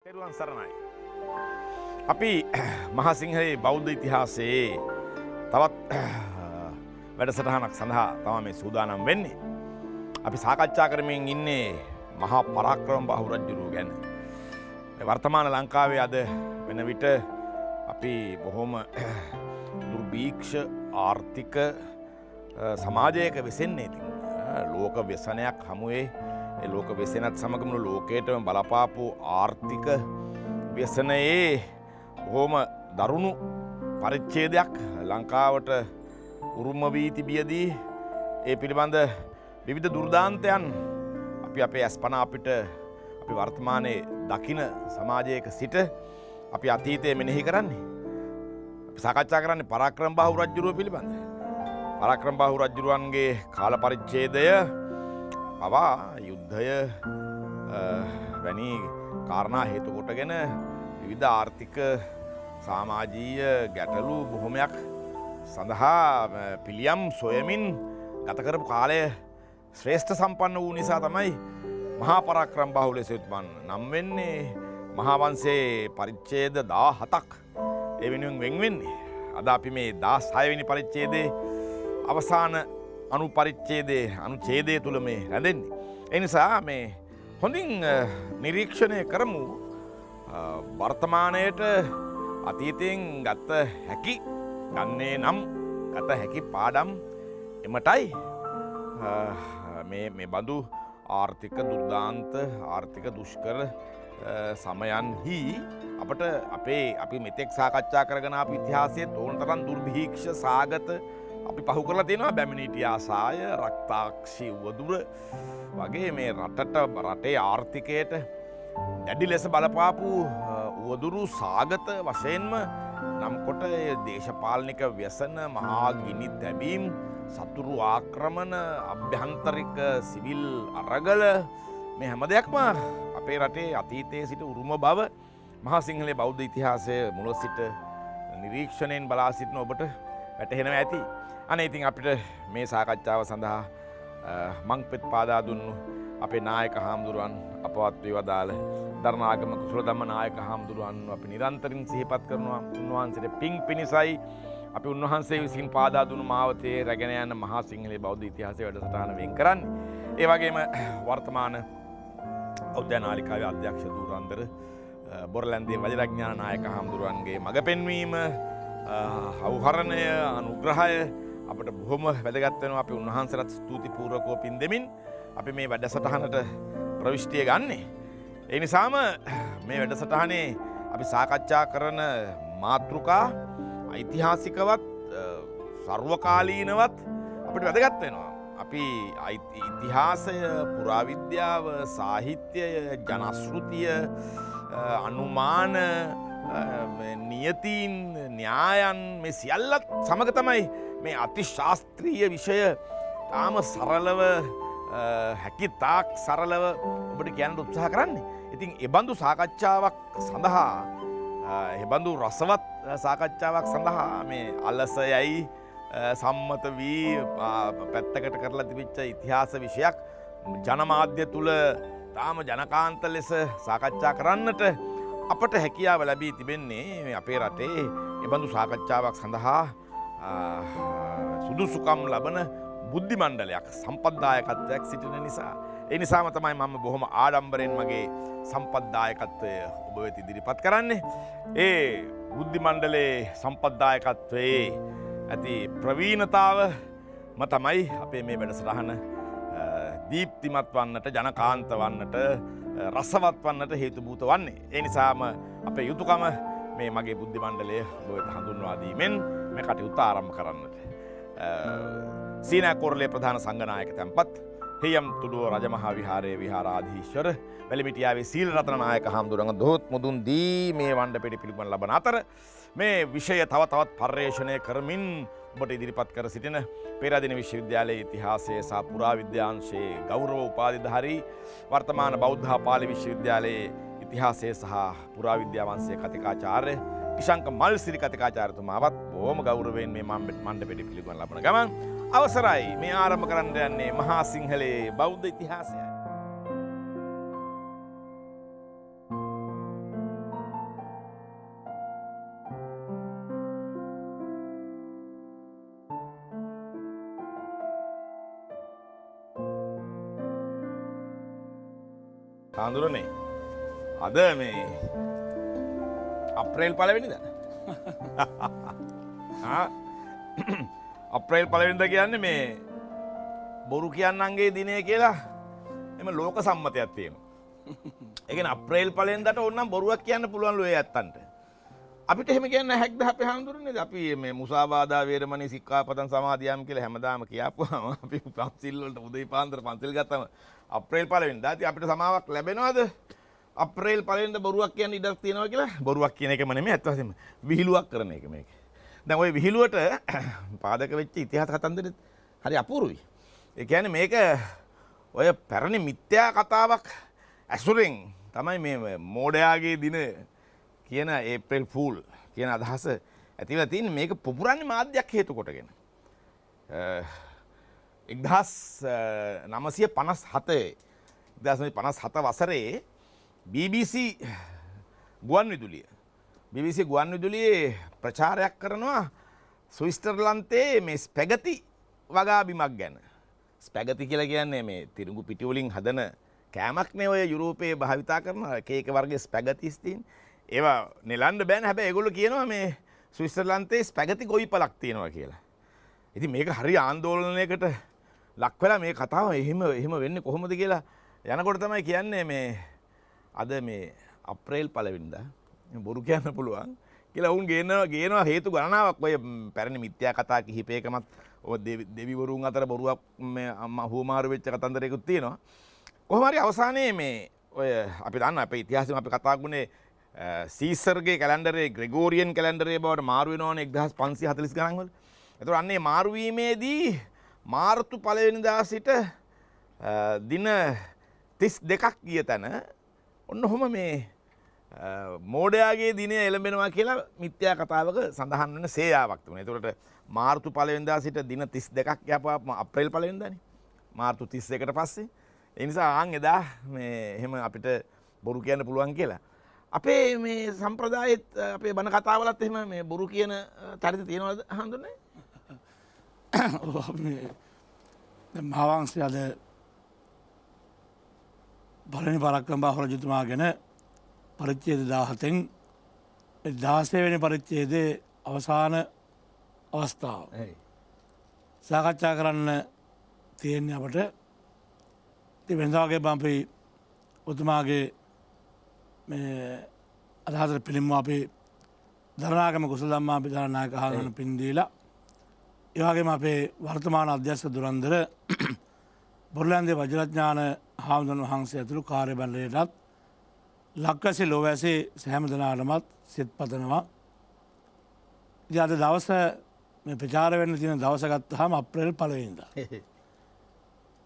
තෙරුවන් සරණයි. අපි මහසිංහලේ බෞද්ධ ඉතිහාසයේ තවත් වැඩසටහනක් සඳහා තමයි මේ සූදානම් වෙන්නේ. අපි සාකච්ඡා කරමින් ඉන්නේ මහා පරාක්‍රම බහු රජුරුව ගැන. වර්තමාන ලංකාවේ අද වෙන විට අපි බොහොම දුර්භීක්ෂ ආර්ථික සමාජයක වෙසෙන්නේ. ඉතින් ලෝක ව්‍යසනයක් හමුවේ ලෝක වෙසෙනත් සමගම ලෝකයටම බලපාපු ආර්ථික ව්‍යසනයේ බොහොම දරුණු පරිච්ඡේදයක් ලංකාවට උරුම වී තිබියදී ඒ පිළිබඳ විවිධ දුර්දාන්තයන් අපි අපේ අස්පනා අපිට අපි වර්තමානයේ දකින සමාජයක සිට අපි අතීතයේ මෙනෙහි කරන්නේ. අපි සාකච්ඡා කරන්නේ පරාක්‍රම බාහු රජුරුව පිළිබඳ. පරාක්‍රම බාහු රජුරුවන්ගේ කාල පරිච්ඡේදය පවා යුද්ධය වැනි කාරණා හේතු කොටගෙන විවිධ ආර්ථික සමාජීය ගැටලු බොහොමයක් සඳහා පිළියම් සොයමින් ගත කරපු කාලය ශ්‍රේෂ්ඨ සම්පන්න වූ නිසා තමයි මහා පරාක්‍රම බාහු ලෙස නම් වෙන්නේ. මහා වංශයේ පරිච්ඡේද 17ක් ඒ වෙනුවෙන් වෙන් වෙන්නේ. අද අපි මේ 16 වෙනි පරිච්ඡේදයේ අවසාන අනුච්ඡේදය තුල මේ රැඳෙන්නේ. ඒ නිසා මේ හොඳින් නිරීක්ෂණය කරමු වර්තමානයට අතීතයෙන් ගත හැකි ගන්නේ නම් ගත හැකි පාඩම් එමටයි මේ බඳු ආර්ථික දුර්දාන්ත ආර්ථික දුෂ්කර සමයන්හි අපට අපි මෙතෙක් සාකච්ඡා කරගෙන ආපු ඉතිහාසයේ ඕන තරම් දුර්භීක්ෂ සාගත අපි පහු කරලා තියෙනවා. බැමිණිටි ආසාය, රක්තාක්ෂි උවදුර වගේ මේ රටේ ආර්ථිකයට දැඩි ලෙස බලපාපු උවදුරු සාගත වශයෙන්ම නම් කොට දේශපාලනික ව්‍යසන, මහා ගිනි තැබීම්, සතුරු ආක්‍රමණ, අභ්‍යන්තරික සිවිල් අරගල මේ හැම දෙයක්ම අපේ රටේ අතීතයේ සිට උරුම බව මහා සිංහලේ බෞද්ධ ඉතිහාසයේ මුල සිට නිරීක්ෂණයෙන් බලා සිටින ඔබට වැටහෙනවා ඇති. අනේ ඉතින් අපිට මේ සාකච්ඡාව සඳහා මංපෙත් පාදා දුන්නු අපේ නායක හාමුදුරුවන් අපවත් වී වදාළ දරණාගම කුසල ධම්ම නායක හාමුදුරුවන් අපි නිරන්තරයෙන් සිහිපත් කරනවා. උන්වහන්සේට පිං පිණිසයි අපි උන්වහන්සේ විසින් පාදා දුන්නු මාවතේ රැගෙන යන මහා සිංහලේ බෞද්ධ ඉතිහාසයේ වැඩසටහන වෙන් කරන්නේ. ඒ වගේම වර්තමාන බෞද්ධ නාලිකාවේ අධ්‍යක්ෂ ධුරන්දර බොරලන්දේ වජිරඥාන නායක හාමුදුරුවන්ගේ මඟ පෙන්වීම අවහරණය අනුග්‍රහය අපට බොහොම වැදගත් වෙනවා. අපි උන්වහන්සේට ස්තුති පූර්වකව පින් දෙමින් අපි මේ වැඩසටහනට ප්‍රවිෂ්ටිය ගන්නේ. ඒ නිසාම මේ වැඩසටහනේ අපි සාකච්ඡා කරන මාතෘකා ඓතිහාසිකවත් සර්වකාලීනවත් අපිට වැදගත් වෙනවා. අපි ඉතිහාසය, පුරාවිද්‍යාව, සාහිත්‍යය, ජනශ්‍රුතිය, අනුමාන, නියතීන්, න්‍යායන් මේ සියල්ලත් සමග තමයි මේ අතිශාස්ත්‍රීය විෂය තාම සරලව හැකිතාක් සරලව ඔබට කියන්න උත්සාහ කරන්නේ. ඉතින් එබඳු සාකච්ඡාවක් සඳහා එබඳු රසවත් සාකච්ඡාවක් සඳහා මේ අලසයයි සම්මත වී පැත්තකට කරලා තිබිච්ච ඉතිහාස විෂයක් ජනමාධ්‍ය තුල තාම ජනකාන්ත ලෙස සාකච්ඡා කරන්නට අපට හැකියාව ලැබී තිබෙන්නේ අපේ රටේ එබඳු සාකච්ඡාවක් සඳහා සුදුසුකම් ලබන බුද්ධි මණ්ඩලයක් සම්පත්දායකත්වයක් සිටින නිසා. ඒ නිසාම තමයි මම බොහොම ආඩම්බරෙන් මගේ සම්පත්දායකත්වය ඔබ වෙත ඉදිරිපත් කරන්නේ. ඒ බුද්ධි මණ්ඩලයේ සම්පත්දායකත්වයේ ඇති ප්‍රවීණතාවම තමයි අපේ මේ වැඩසටහන දීප්තිමත් වන්නට, ජනකාන්ත වන්නට, රසවත් වන්නට හේතුභූත වන්නේ. ඒ නිසාම අපේ යුතුයකම මේ මගේ බුද්ධි මණ්ඩලය ඔබ වෙත හඳුන්වා දීමෙන් මේ කටයුත්ත ආරම්භ කරන්නට. සීනා කොරළේ ප්‍රධාන සංඝනායක තැන්පත් හියම් තුඩුව රජමහා විහාරයේ විහාරාධීශවර වැලිමිටියාවේ සීල රතන නායක හාමුදුරුවන්ගේ දොහොත් මුදුන් දී මේ වණ්ඩ පෙටි පිළිගන්න ලබන අතර මේ විෂය තව තවත් පර්යේෂණය කරමින් ඔබට ඉදිරිපත් කර සිටින පේරාදෙණිය විශ්වවිද්‍යාලයේ ඉතිහාසය සහ පුරාවිද්‍යාංශයේ ගෞරව උපාධිධාරී වර්තමාන බෞද්ධ පාලි විශ්වවිද්‍යාලයේ ඉතිහාසය සහ පුරාවිද්‍යාවංශයේ කතිකාචාර්ය ඉෂංක මල්සිරි කතිකාචාර්යතුමාවත් බොහොම ගෞරවයෙන් මේ මණ්ඩ පෙටි පිළිගන්න ලබන ගමන් අවසරයි මේ ආරම්භ කරන්න යන්නේ මහා සිංහලේ බෞද්ධ ඉතිහාසයයි. හාමුදුරනේ අද මේ අප්‍රේල් පළවෙනිද? අප්‍රේල් පළවෙනිද කියන්නේ මේ බොරු කියන්නන්ගේ දිනය කියලා එම ලෝක සම්මතයක් තියෙනවා. ඒ කියන්නේ අප්‍රේල් පළවෙනිදාට ඕනනම් බොරුවක් කියන්න පුළුවන් ලෝයේ ඇත්තන්ට. අපිට එහෙම කියන්න හැක්ද අපේ හාමුදුරනේ? අපි මේ මුසාවාදා වේරමණී සික්ඛාපදං සමාදියාම කියලා හැමදාම කියාපුවාම අපි පන්සිල් වලට උදේ පාන්දර පන්සිල් ගත්තම අප්‍රේල් පළවෙනිදා ඉතින් අපිට සමාවක් ලැබෙනවද? අප්‍රේල් පළවෙනිදා බොරුවක් කියන්න ඉඩක් තියෙනවා කියලා? බොරුවක් කියන එකම නෙමෙයි අත් වශයෙන්ම විහිළුවක් කරන එක මේක. දැන් ওই විහිළුවට පාදක වෙච්ච ඉතිහාස කතන්දරෙත් හරි අපූර්වයි. ඒ කියන්නේ මේක ඔය පැරණි මිත්‍යා කතාවක් ඇසුරෙන් තමයි මේ මෝඩයාගේ දින කියන ඒප්‍රිල් ෆූල් කියන අදහස ඇතිවලා තියෙන්නේ. මේක පුපුරන්නේ මාධ්‍යයක් හේතු කොටගෙන. 1957 වසරේ BBC ගුවන්විදුලියේ ප්‍රචාරයක් කරනවා ස්විට්සර්ලන්තයේ මේ ස්පැගති වගා බිමක් ගැන. ස්පැගති කියලා කියන්නේ මේ තිරිඟු පිටි වලින් හදන කෑමක් නේ ඔය යුරෝපයේ භාවිතා කරන එක එක වර්ගයේ ස්පැගතිස් තියෙන. ඒවා නෙලන්න බෑනේ. හැබැයි ඒගොල්ලෝ කියනවා මේ ස්විට්සර්ලන්තයේ ස්පැගති ගොවිපලක් තියෙනවා කියලා. ඉතින් මේක හරි ආందోලනයකට ලක් වෙලා මේ කතාව එහෙම වෙන්නේ කොහොමද කියලා යනකොට තමයි කියන්නේ මේ අද මේ අප්‍රේල් පළවෙනිදා බොරු කියන්න පුළුවන් කියලා උන් ගේනවා හේතු ගණනාවක්. ඔය පැරණි මිත්‍යා කතා කිහිපයකමත් ඔය දෙවිවරුන් අතර බොරුවක් මේ හුවමාරු වෙච්ච කතන්දරයකුත් තියෙනවා. කොහොම හරි අවසානයේ මේ ඔය අපි දන්න අපේ ඉතිහාසෙම අපි කතා කරන්නේ සීසර්ගේ කැලෙන්ඩරේ ග්‍රෙගෝරියන් කැලෙන්ඩරේ බවට මාරු වෙනවනේ 1540 ගණන් වල. ඒතකොට අන්නේ මාරු වීමේදී මාර්තු පළවෙනිදා සිට දින 32ක් ගිය තැන ඔන්න ඔහොම මේ මෝඩයාගේ දිනය එළඹෙනවා කියලා මිත්‍යා කතාවක සඳහන් වෙන සේයාවක් තිබුණා. ඒතකොට මාර්තු පළවෙනිදා සිට දින 32ක් යපාම අප්‍රේල් පළවෙනිදානේ. මාර්තු 31ට පස්සේ. ඒ නිසා ආන් එදා මේ එහෙම අපිට බොරු කියන්න පුළුවන් කියලා. අපේ මේ සම්ප්‍රදායෙත් අපේ බණ කතාවලත් එහෙම මේ බොරු කියන චරිත තියෙනවද හඳුන්නේ? මහාවංශය අද පළවෙනි පරාක්‍රම බාහු රජතුමා ගැන පරිච්ඡේද 17න් 16 වෙනි පරිච්ඡේදයේ අවසාන අවස්ථාව සාකච්ඡා කරන්න තියෙන්නේ අපට. ඉතින් වෙනදා වගේ අපි උතුමාගේ මේ අදහසට පිළිම්ම අපි දරණාගම කුසල ධම්මා අපි දරණායක හාමුදුරන් පින් දීලා ඒ වගේම අපේ වර්තමාන අධ්‍යක්ෂ දුරන්දර බොරලන්දේ වජිරඥාන හාමුදුරන් වහන්සේ ඇතුළු කාර්යබලයටත් ලක්වැසි ලෝවැසි සෑම දෙනාටමත් සිත් පතනවා. ඉතින් අද දවස මේ ප්‍රචාර වෙන්න තියෙන දවස ගත්තාම අප්‍රේල් පළවෙනිදා.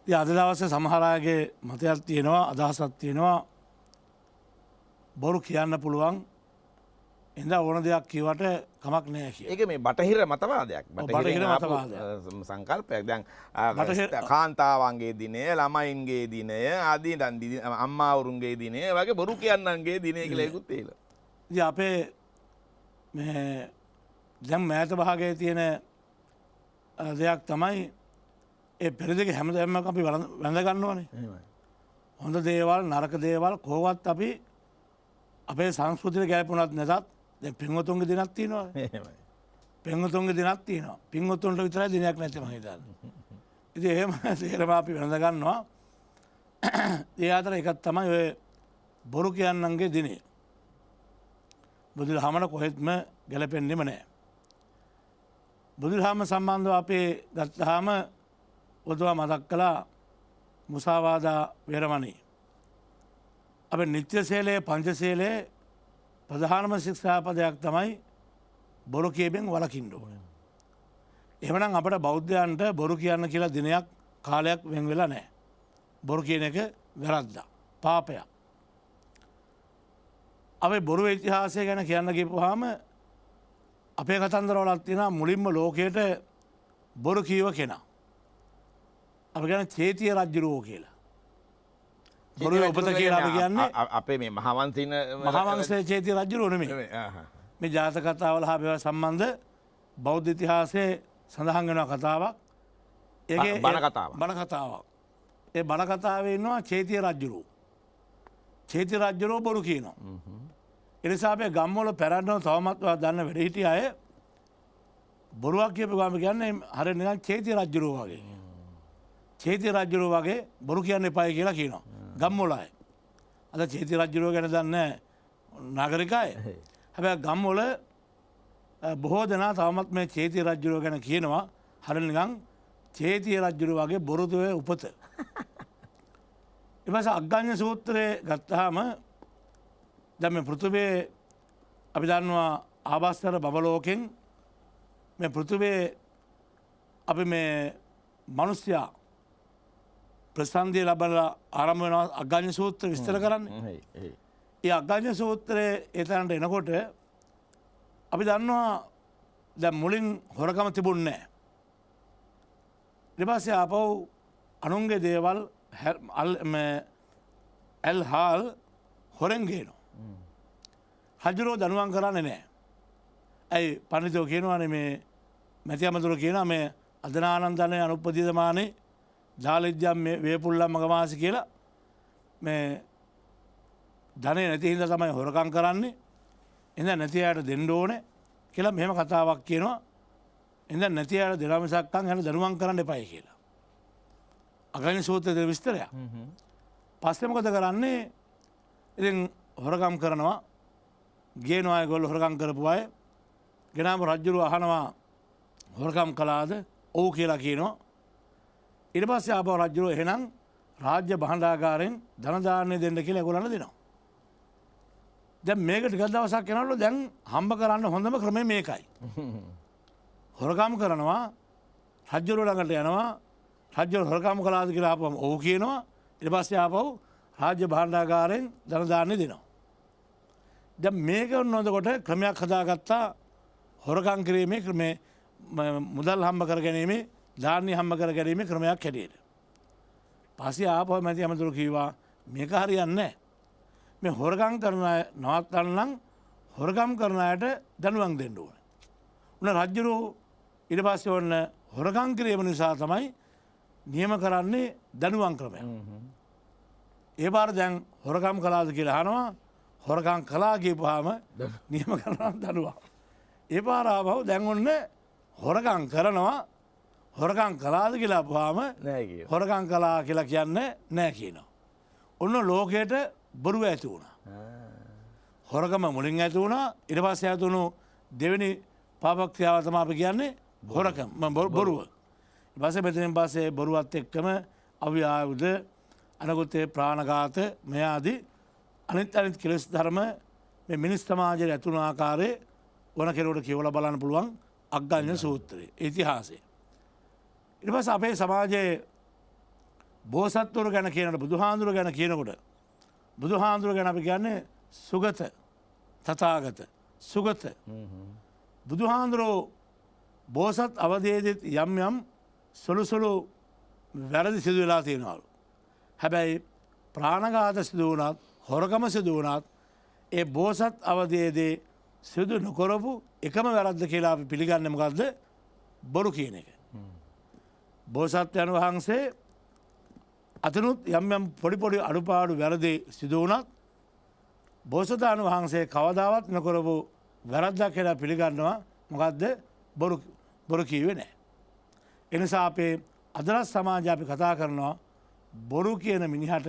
ඉතින් අද දවසේ සමහර අයගේ මතයක් තියෙනවා, අදහසක් තියෙනවා බොරු කියන්න පුළුවන් එඳා ඕන දෙයක් කියවට කමක් නෑ කියලා. ඒක මේ බටහිර මතවාදයක්. බටහිර මතවාදයක්. සංකල්පයක්. දැන් කාන්තාවන්ගේ දිනය, ළමයින්ගේ දිනය, ආදී අම්මාවරුන්ගේ දිනය වගේ බොරු කියන්නන්ගේ දිනය කියලා ඒකුත් තියෙනවා. ඉතින් අපේ මේ දැන් මෑත භාගයේ තියෙන දෙයක් තමයි ඒ පෙරදිග හැමදේම අපි වැඳ ගන්නවනේ. හොඳ දේවල් නරක දේවල් කොහොමවත් අපි අපේ සංස්කෘතියට ගැලපුණත් නැතත් දැන් පින්වතුන්ගේ දිනක් තියෙනවා. පින්වතුන්ගේ දිනක් තියෙනවා. පින්වතුන්ට විතරයි දිනයක් නැති මම හිතන්නේ. ඉතින් එහෙම තේරම අපි වැඳ ගන්නවා. ඒ අතර එකක් තමයි ඔය බොරු කියන්නන්ගේ දිනේ. බුදුදහමට කොහෙත්ම ගැලපෙන්නෙම නැහැ. බුදුදහම සම්බන්ධව අපේ ගත්තාම ඔතුමා මතක් කළා මුසාවාදා වේරමණී. අපේ නිත්‍ය සීලයේ පංචශීලයේ ප්‍රධානම ශික්ෂාපදයක් තමයි බොරු කියමින් වළකින්න ඕනේ. එහෙමනම් අපිට බෞද්ධයන්ට බොරු කියන්න කියලා දිනයක් කාලයක් වෙන් වෙලා නැහැ. බොරු කියන එක වැරද්දක්, පාපයක්. අපේ බොරු ඉතිහාසය ගැන කියන්න ගිහුවාම අපේ කතන්දරවලක් තියෙනවා මුලින්ම ලෝකයට බොරු කීව කෙනා. අපි කියන චේතිය රජුරෝ කියලා. බොරු උපත කියලා අපි කියන්නේ අපේ මේ මහවංශින මහාවංශයේ චේතිය රජුරෝ නෙමෙයි. මේ ජාතක කතාවල හා මේවා සම්බන්ධ බෞද්ධ ඉතිහාසයේ සඳහන් වෙන කතාවක්. ඒකේ බණ කතාවක්. බණ කතාවක්. ඒ බණ කතාවේ ඉන්නවා චේතිය රජුරෝ. චේති රජ්ජුරුව බොරු කියනවා. එනිසා අපේ ගම්වල පැරැන්නව තවමත්ව දන්න වැඩ හිටිය අය බොරුවක් කියපු ගම කියන්නේ හරි නිකන් චේති රජ්ජුරුව වගේ. චේති රජ්ජුරුව වගේ බොරු කියන්න එපායි කියලා කියනවා. ගම්වල අය. අද චේති රජ්ජුරුව ගැන දන්නේ නාගරික අය. හැබැයි ගම්වල බොහෝ දෙනා තවමත් මේ චේති රජ්ජුරුව ගැන කියනවා හරි නිකන් චේති රජ්ජුරුව වගේ බොරුතුවේ උපත. එපස අග්ගඤ්ඤ සූත්‍රයේ ගත්තාම දැන් මේ පෘථුවේ අපි දන්නවා ආභාස්තර බබලෝකෙන් මේ පෘථුවේ අපි මේ මිනිස්යා ප්‍රසන්දිය ලබලා ආරම්භ වෙනවා අග්ගඤ්ඤ සූත්‍ර විස්තර කරන්නේ. ඒ අග්ගඤ්ඤ සූත්‍රයේ එතනට එනකොට අපි දන්නවා දැන් මුලින් හොරකම තිබුණේ නැහැ. ඊට පස්සේ ආපහු අනුන්ගේ දේවල් ඇල්හාල් හොරෙන් ගේනවා. රජුරෝ දනුවම් කරන්නේ නැහැ. ඇයි පඬිතුෝ කියනවානේ මේ මැති අමතුරු කියනවා මේ අදනානන්දනේ අනුප්පදිතමානේ ජාලිජ්ජම් මේ වේපුල්ලම් මගමාසි කියලා මේ ධනෙ නැති හින්දා තමයි හොරකම් කරන්නේ. එහෙනම් නැති අයට දෙන්න ඕනේ කියලා මෙහෙම කතාවක් කියනවා. එහෙනම් නැති අයට දෙනවා මිසක්කන් යන දනුවම් කරන්න එපායි කියලා. අග්ගඤ්ඤ සූත්‍රයේ විස්තරයක්. පස්සේ මොකද කරන්නේ? ඉතින් හොරකම් කරනවා. ගේනවා ඒගොල්ලෝ හොරකම් කරපු අය. ගෙනාම රජුව අහනවා හොරකම් කළාද? ඔව් කියලා කියනවා. ඊට පස්සේ ආපහු රජුව එහෙනම් රාජ්‍ය භාණ්ඩාගාරයෙන් ධන දාන්නේ දෙන්න කියලා ඒගොල්ලන්ට දෙනවා. දැන් මේක ටිකක් දවසක් යනකොට දැන් හම්බ කරන්න හොඳම ක්‍රමය මේකයි. හොරකම් කරනවා රජුව ළඟට යනවා රජ්‍ය හොරකම් කළාද කියලා ආපුවම ඔව් කියනවා. ඊට පස්සේ ආපහු රාජ්‍ය භාණ්ඩාගාරයෙන් ධන දාන්නේ දෙනවා. දැන් මේක නොදකොට ක්‍රමයක් හදාගත්තා හොරකම් කිරීමේ ක්‍රමේ මුදල් හම්බ කර ගැනීමේ ධාන්‍ය හම්බ කර ගැනීමේ ක්‍රමයක් හැටියට. පස්සේ ආපහු මැති අමතුරු කිව්වා මේක හරියන්නේ නැහැ. මේ හොරකම් කරන අය නවත්තන්න නම් හොරකම් කරන අයට දඬුවම් දෙන්න ඕනේ. උන රජුරෝ ඊට පස්සේ ඔන්න හොරකම් කිරීම නිසා තමයි නියම කරන්නේ දනුවම් ක්‍රමය. ඒ පාර දැන් හොරකම් කළාද කියලා අහනවා. හොරකම් කළා කියපුවාම නියම කරනවා දනුවම්. ඒ පාර ආවව දැන් ඔන්න හොරකම් කරනවා. හොරකම් කළාද කියලා අහුවාම හොරකම් කළා කියලා කියන්නේ නැහැ කියනවා. ඔන්න ලෝකයට බොරුව ඇති වුණා. හොරකම මුලින් ඇති වුණා. ඊට පස්සේ ඇතුණු දෙවෙනි පාපක්‍රියාව තමයි අපි කියන්නේ හොරකම් බොරුව. පස්සේ මෙතනින් පස්සේ බොරුවත් එක්කම අව්‍යායුධ අනගොතේ ප්‍රාණඝාත මේ ආදී අනිත් කෙලෙස් ධර්ම මේ මිනිස් සමාජයේ ඇතුළු ආකාරයේ වන කෙරුවට කියවලා බලන්න පුළුවන් අග්ගඤ්ඤ සූත්‍රයේ ඉතිහාසය. ඊට පස්සේ අපේ සමාජයේ බෝසත්වරු ගැන කියනකොට බුදුහාඳුර ගැන කියනකොට බුදුහාඳුර ගැන අපි කියන්නේ සුගත තථාගත සුගත බුදුහාඳුරෝ බෝසත් අවදීදීත් යම් යම් සුළු වැරදි සිදු වෙලා තියෙනවලු. හැබැයි ප්‍රාණඝාත සිදු වුණත් හොරකම සිදු වුණත් ඒ බෝසත් අවදීදී සිදු නොකරපු එකම වැරද්ද කියලා අපි පිළිගන්නේ මොකද්ද? බොරු කියන එක. බෝසත්යන් වහන්සේ අතනුත් යම් යම් පොඩි අඩුපාඩු වැරදි සිදු වුණත් බෝසතාණන් වහන්සේ කවදාවත් නොකරපු වැරද්දක් කියලා පිළිගන්නවා. මොකද්ද? බොරු කිව්වේ නැහැ. එනිසා අපේ අදරස් සමාජය අපි කතා කරනවා බොරු කියන මිනිහට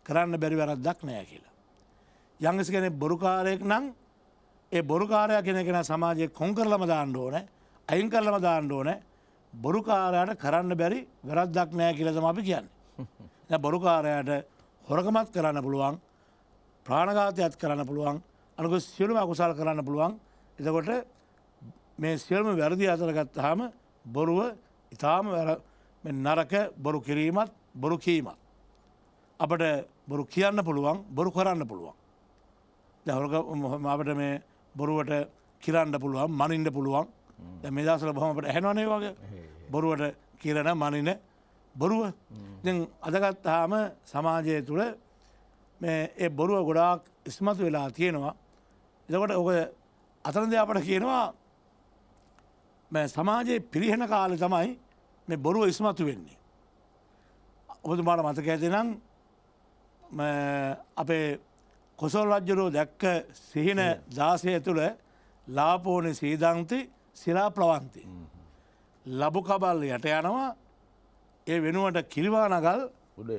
කරන්න බැරි වැරද්දක් නැහැ කියලා. යම්කිසි කෙනෙක් බොරුකාරයෙක් නම් ඒ බොරුකාරයා කෙනෙක් සමාජයේ කොන් කරලම දාන්න ඕනේ, අයින් කරලම දාන්න ඕනේ. බොරුකාරයාට කරන්න බැරි වැරද්දක් නැහැ කියලා තමයි අපි කියන්නේ. දැන් බොරුකාරයාට හොරකමත් කරන්න පුළුවන්, ප්‍රාණඝාතයත් කරන්න පුළුවන්, අනුක සියලුම අකුසල් කරන්න පුළුවන්. එතකොට මේ සියලුම වැරදි අතර ගත්තාම බොරුව ඊටාම නරක බොරු කිරීමත් බොරු කීමත් අපට බොරු කියන්න පුළුවන්, බොරු කරන්න පුළුවන්. දැන් අපිට මේ බොරුවට කිරන්න පුළුවන්, මනින්න පුළුවන්. දැන් මේ දවස්වල බොහොම අපිට ඇහෙනවනේ වගේ. බොරුවට කිරන මනින බොරුව. දැන් අද ගත්තාම සමාජය තුළ මේ ඒ බොරුව ගොඩාක් ඉස්මතු වෙලා තියෙනවා. එතකොට ඔක අතනදී අපට කියනවා මේ සමාජයේ පිරිහෙන කාලේ තමයි මේ බොරුව ඉස්මතු වෙන්නේ. ඔබතුමාට මතක ඇති නම් අපේ කොසල් රජ්ජුරුව දැක්ක සිහින දාසය තුළ ලාපෝනි සීදන්ති සිරා ප්‍රවන්ති. ලබු කබල් යට යනවා ඒ වෙනුවට කිරිවානගල්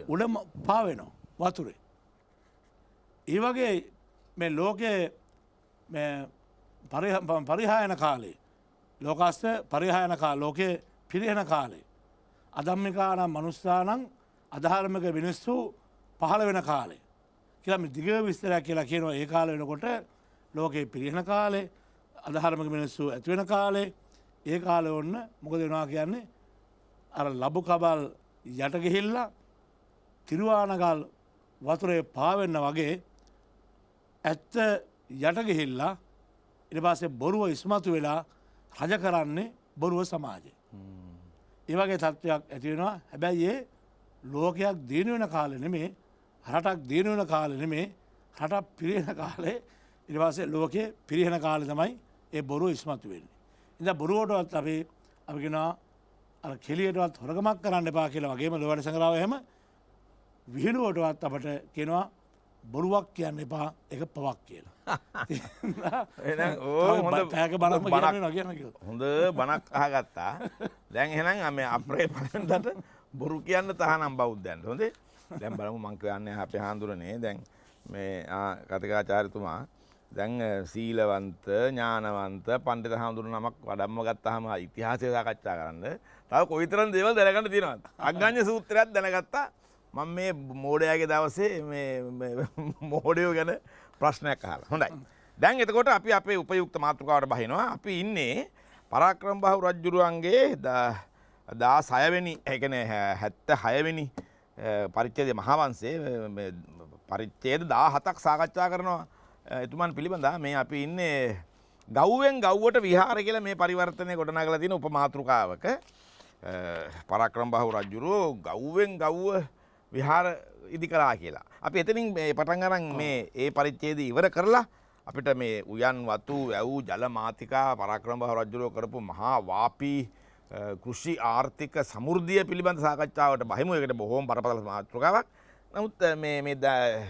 උඩ පාවෙනවා වතුරේ. ඒ වගේ මේ ලෝකයේ පරිහායන කාලේ ලෝකස්ස පරිහායන ලෝකයේ පිරිහෙන කාලේ. අදම්මිකානම් මනුස්ථානං අධාර්මක මිනිස්සු පහළ වෙන කාලේ. කියලම දිග විස්තරයක් කියලා කියනවා ඒ කාල වෙනකොට ලෝකයේ පිරිහෙන කාලේ අධහාරමක මිනිස්සු ඇතිවෙන කාලේ ඒ කාලය ඔන්න මොකද වෙනවා කියන්නේ අර ලබු කබල් යට ගිහිල්ලා තිරුවානගල් වතුරේ පාවෙන්න වගේ ඇත්ත යට ගිහිල්ලා ඊට පස්සේ බොරුව ඉස්මතු වෙලා රජ කරන්නේ බොරුව සමාජය. ඒ වගේ තත්ත්වයක් ඇති වෙනවා. හැබැයි ඒ ලෝකයක් දිනු වෙන කාලේ නෙමේ රටක් දිනු වෙන කාලේ නෙමේ රටක් පිරිහෙන කාලේ ඊට පස්සේ ලෝකයේ පිරිහෙන කාලේ තමයි ඒ බොරුව ඉස්මතු වෙන්නේ. ඉතින් බොරුවටවත් අපි කියනවා අර කෙලියටවත් හොරගමක් කරන්න එපා කියලා වගේම ලෝවැඩ සංග්‍රහව එහෙම විහිළුවටවත් අපට කියනවා බොරුවක් කියන්න එපා ඒක පවක් කියලා. හොඳ බණක් අහගත්තා. දැන් එහෙනම් අප්‍රේල් 15ට බොරු කියන්න තහනම් බෞද්ධයන්ට. හොඳේ. දැන් බලමු මං කියන්නේ අපේ හාමුදුරනේ දැන් මේ කතිකාචාර්යතුමා දැන් සීලවන්ත ඥානවන්ත පණ්ඩිත හාමුදුරු නමක් වඩම්ම ගත්තාම ඉතිහාසය සාකච්ඡා කරන්න තව කොයිතරම් දේවල් දැනගන්න තියෙනවද? අග්ගඤ්ඤ සූත්‍රයක් දැනගත්තා. මම මේ මෝඩයාගේ දවසේ මේ මෝඩයෝ ගැන ප්‍රශ්නයක් අහලා. හොඳයි. දැන් එතකොට අපි අපේ උපයුක්ත මාතෘකාවට බහිනවා. අපි ඉන්නේ පරාක්‍රම බහු රජුරුවන්ගේ 16 වෙනි ඒ කියන්නේ 76 වෙනි පරිච්ඡේදයේ මහාවංශයේ පරිච්ඡේද 17ක් සාකච්ඡා කරනවා. එතුමන් පිළිබඳ මේ අපි ඉන්නේ ගව්වෙන් ගව්වට විහාර කියලා මේ පරිවර්තනය ගොඩනගලා තියෙන උපමාතෘකාවක පරාක්‍රම බහු රජුරෝ ගව්වෙන් ගව්ව විහාර ඉදි කරා කියලා. අපි එතනින් මේ පටන් අරන් මේ ඒ පරිච්ඡේදය ඉවර කරලා අපිට මේ උයන් වතු වැව් ජල මාතිකා පරාක්‍රම බහු රජුරෝ කරපු මහා වාපී කෘෂි ආර්ථික සමෘද්ධිය පිළිබඳ සාකච්ඡාවට බහිමු. ඒකට බොහෝම බරපතල මාතෘකාවක්. නමුත් මේ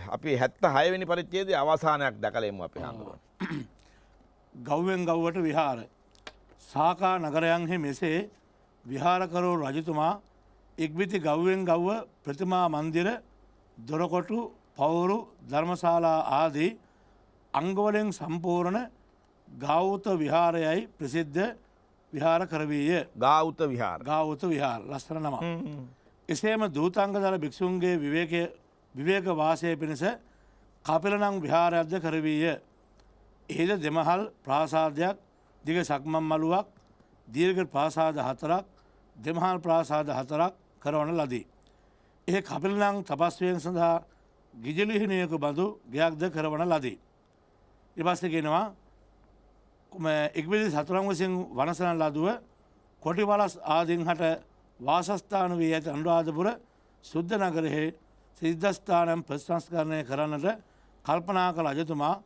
අපි 76 වෙනි පරිච්ඡේදයේ අවසානයක් දැකලා එමු අපි හඳුනන. ගව්වෙන් ගව්වට විහාර. සාකා නගරයන්හි මෙසේ විහාර කරෝ රජතුමා ඉක්බිති ගව්වෙන් ගව්ව ප්‍රතිමා මන්දිර දොරකොටු පවුරු ධර්මශාලා ආදී අංගවලින් සම්පූර්ණ ගාවුත විහාරයයි ප්‍රසිද්ධ විහාර කරවීය. ගාවුත විහාර. ගාවුත විහාර ලස්සන නම. එසේම දූතාංගදල භික්ෂුන්ගේ විවේක වාසය පිණිස කපිලනං විහාරයක්ද කරවීය. එහිද දෙමහල් ප්‍රාසාදයක් දිග සක්මන් මළුවක් දීර්ඝ ප්‍රාසාද 4ක් දෙමහල් ප්‍රාසාද 4ක් කරවන ලදී. එහි කපිලනං තපස්වීම සඳහා ගිජලිහිණියක බඳු ගෙයක්ද කරවන ලදී. ඊපස්සේ කියනවා ඉක්බිති සතුරන් විසින් වනසන ලදුව කොටිවලස් ආදීන් හට වාසස්ථාන වී ඇති අනුරාධපුර සුද්ධ නගරෙහි සිද්ධස්ථානයන් ප්‍රතිසංස්කරණය කරන්නට කල්පනා කළ රජතුමා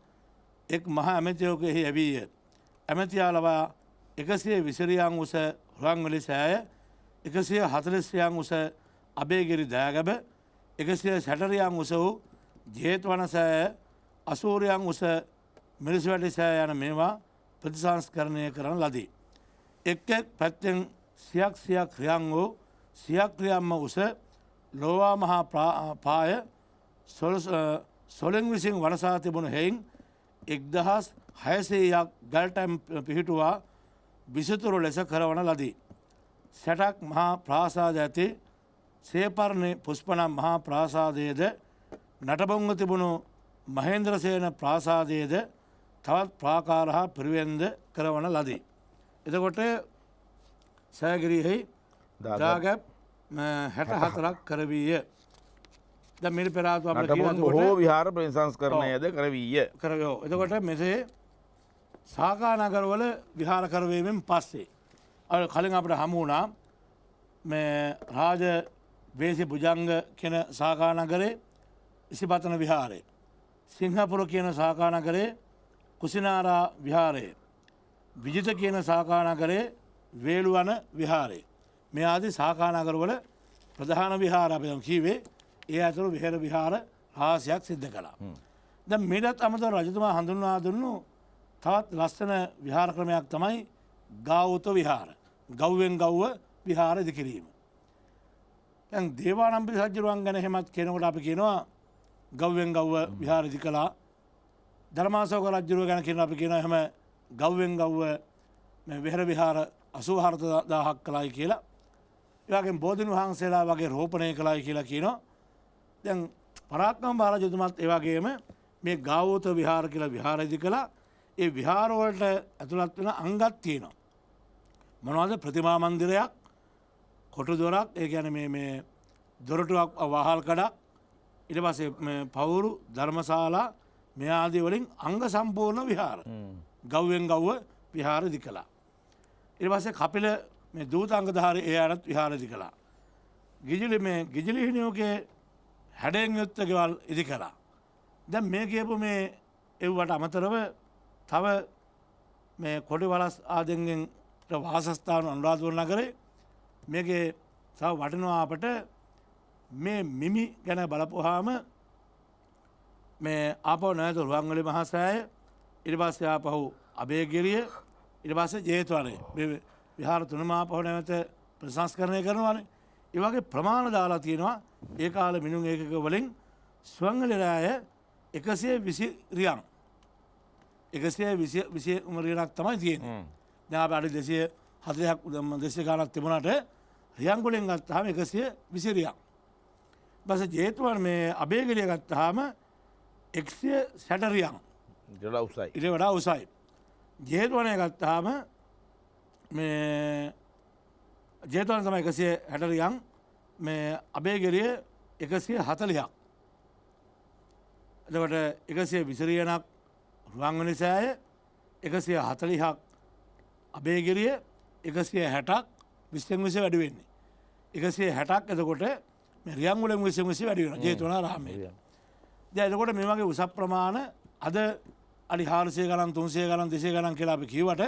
එක් මහා ඇමතියෝකෙහි ඇවීය. ඇමතියා ලවා 120 රියන් උස රුවන්වැලි සෑය, 140 රියන් උස අබේගිරි දෑගැබ, 160 රියන් උස වූ ජේතවන සෑය, 80 රියන් උස මිරිසවැටි සෑය යන මේවා ප්‍රතිසංස්කරණය කරන ලදී. එක් පැත්තෙන් සියක් රියන් වූ සියක් රියන්ම උස ලෝවා මහා පාය සොලෙන් විසින් වනසා තිබුණු හෙයින් 1600ක් ගල්ටැම් පිහිටුවා විසිතුරු ලෙස කරවන ලදී. සැටක් මහා ප්‍රාසාද ඇති සේපර්ණි පුෂ්පනම් මහා ප්‍රාසාදයේද නටබුන්ව තිබුණු මහේන්ද්‍රසේන ප්‍රාසාදයේද තවත් ප්‍රාකාර හා පිරිවෙන්ද කරවන ලදී. එතකොට සෑගිරියෙහි දාගැබ් 64ක් කරවීය. දැන් මිල පෙරාතු අපිට කියනවා බොහෝ විහාර ප්‍රතිසංස්කරණයද කරවීය. කරවෝ. එතකොට මෙසේ සාකා නගරවල විහාර කරවීමෙන් පස්සේ අර කලින් අපිට හමු වුණා මේ රාජ වේසි භුජංග කියන සාකා නගරේ ඉසිපතන විහාරය. සිංහපුර කියන සාකා නගරේ කුසිනාරා විහාරය. විජිත කියන සාකා නගරේ වේළුවන විහාරය. මේ ආදී සාකා නගරවල ප්‍රධාන විහාර අපි දැන් කීවේ ඒ ඇතුළු විහෙර විහාර රාශියක් සිද්ධ කළා. දැන් මීටත් අමතරව රජතුමා හඳුන්වා දුන්නු තවත් ලස්සන විහාර ක්‍රමයක් තමයි ගාවුත විහාර. ගව්වෙන් ගව්ව විහාර ඉදිකිරීම. දැන් දේවානම්පියතිස්ස රජුරුවන් ගැන එහෙමත් කියනකොට අපි කියනවා ගව්වෙන් ගව්ව විහාර ඉදි කළා. ධර්මාශෝක රජුරුව ගැන කියනවා අපි කියනවා එහෙම ගව්වෙන් ගව්ව මේ විහාර විහාර 84000ක් කළායි කියලා. ඒ වගේම බෝධින් වහන්සේලා වගේ රෝපණය කළායි කියලා කියනවා. දැන් පරාක්‍රම රජතුමාත් ඒ වගේම මේ ගාවෝත විහාර කියලා විහාර ඉදි කළා. ඒ විහාර වලට ඇතුළත් වෙන අංගත් තියෙනවා. මොනවද? ප්‍රතිමා මන්දිරයක්, කොටු දොරක්, ඒ කියන්නේ මේ දොරටුවක්, වහල් කඩක්, ඊට පස්සේ මේ පවුරු, ධර්මශාලා මේ ආදී වලින් අංග සම්පූර්ණ විහාර. ගව්වෙන් ගව්ව විහාර ඉදි කළා. ඊට පස්සේ කපිල මේ දූතාංගධාරී ඒ අරත් විහාර ඉදි කළා. ගිජිලි හිණියෝගේ හැඩයෙන් යුක්ත ගෙවල් ඉදි කළා. දැන් මේ කියපු මේ එව්වට අමතරව තව මේ කොඩි වලස් ආදෙන්ගෙන් වාසස්ථාන අනුරාධපුර නගරේ මේකේ තව වටිනවා අපට මේ මිමි ගැන බලපුවාම මේ ආපහු නැවත රුවන්වැලි මහා සෑය, ඊට පස්සේ ආපහු අබේගිරිය, ඊට පස්සේ ජේතවනය, මේ විහාර තුනම ආපහු නැවත ප්‍රසංස්කරණය කරනවානේ. ඒ වගේ ප්‍රමාණ දාලා තියෙනවා ඒ කාලේ මිනුම් ඒකක වලින් සුවන්වැලි රාය 120 රියන් 120 රියනක් තමයි තියෙන්නේ. දැන් අපි අඩි 240ක් 200 ගානක් තිබුණාට රියන් වලින් ගත්තාම 120 රියන්. බස ජේතවන මේ අබේගිරිය ගත්තාම 160 රියන්. ඊට වඩා උසයි. ජේතවනය ගත්තාම මේ ජේතවන තමයි 160 රියන්, මේ අබේගිරිය 140ක්. එතකොට 120 රියනක් රුවන්වැලි සෑය, 140ක් අබේගිරිය, 160ක් 20 වැඩි වෙන්නේ. 160ක් එතකොට මේ රියන් වලින් 20 වැඩි වෙනවා ජේතවනාරාමයේ. දැන් එතකොට මේ වගේ උස ප්‍රමාණ අද අඩි 400 ගණන් 300 ගණන් 200 ගණන් කියලා අපි කියවට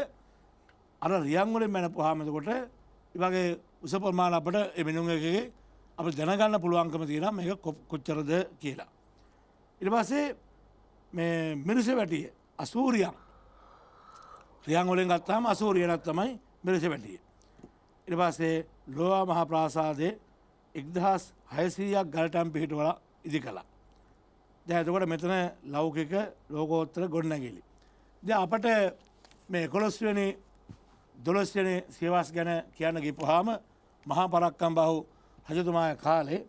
අර රියන් වලින් මැනපුවාම එතකොට මේ වගේ උස ප්‍රමාණ අපිට මේ මිනුම් එකේ අපිට දැනගන්න පුළුවන්කම තියෙනවා මේක කොච්චරද කියලා. ඊට පස්සේ මේ මිරිසවැටිය 80 රියන්. රියන් වලින් ගත්තාම 80 රියනක් තමයි මිරිසවැටිය. ඊට පස්සේ ලෝවා මහා ප්‍රාසාදයේ 1600ක් ගල්ටම් පිහිටවලා ඉදි කළා. දැන් එතකොට මෙතන ලෞකික ලෝකෝත්තර ගොඩනැගිලි. දැන් අපට මේ 11 වෙනි 12 වෙනි සියවස් ගැන කියන්න ගිහුවාම මහා පරාක්‍රමබාහු රජතුමාගේ කාලේ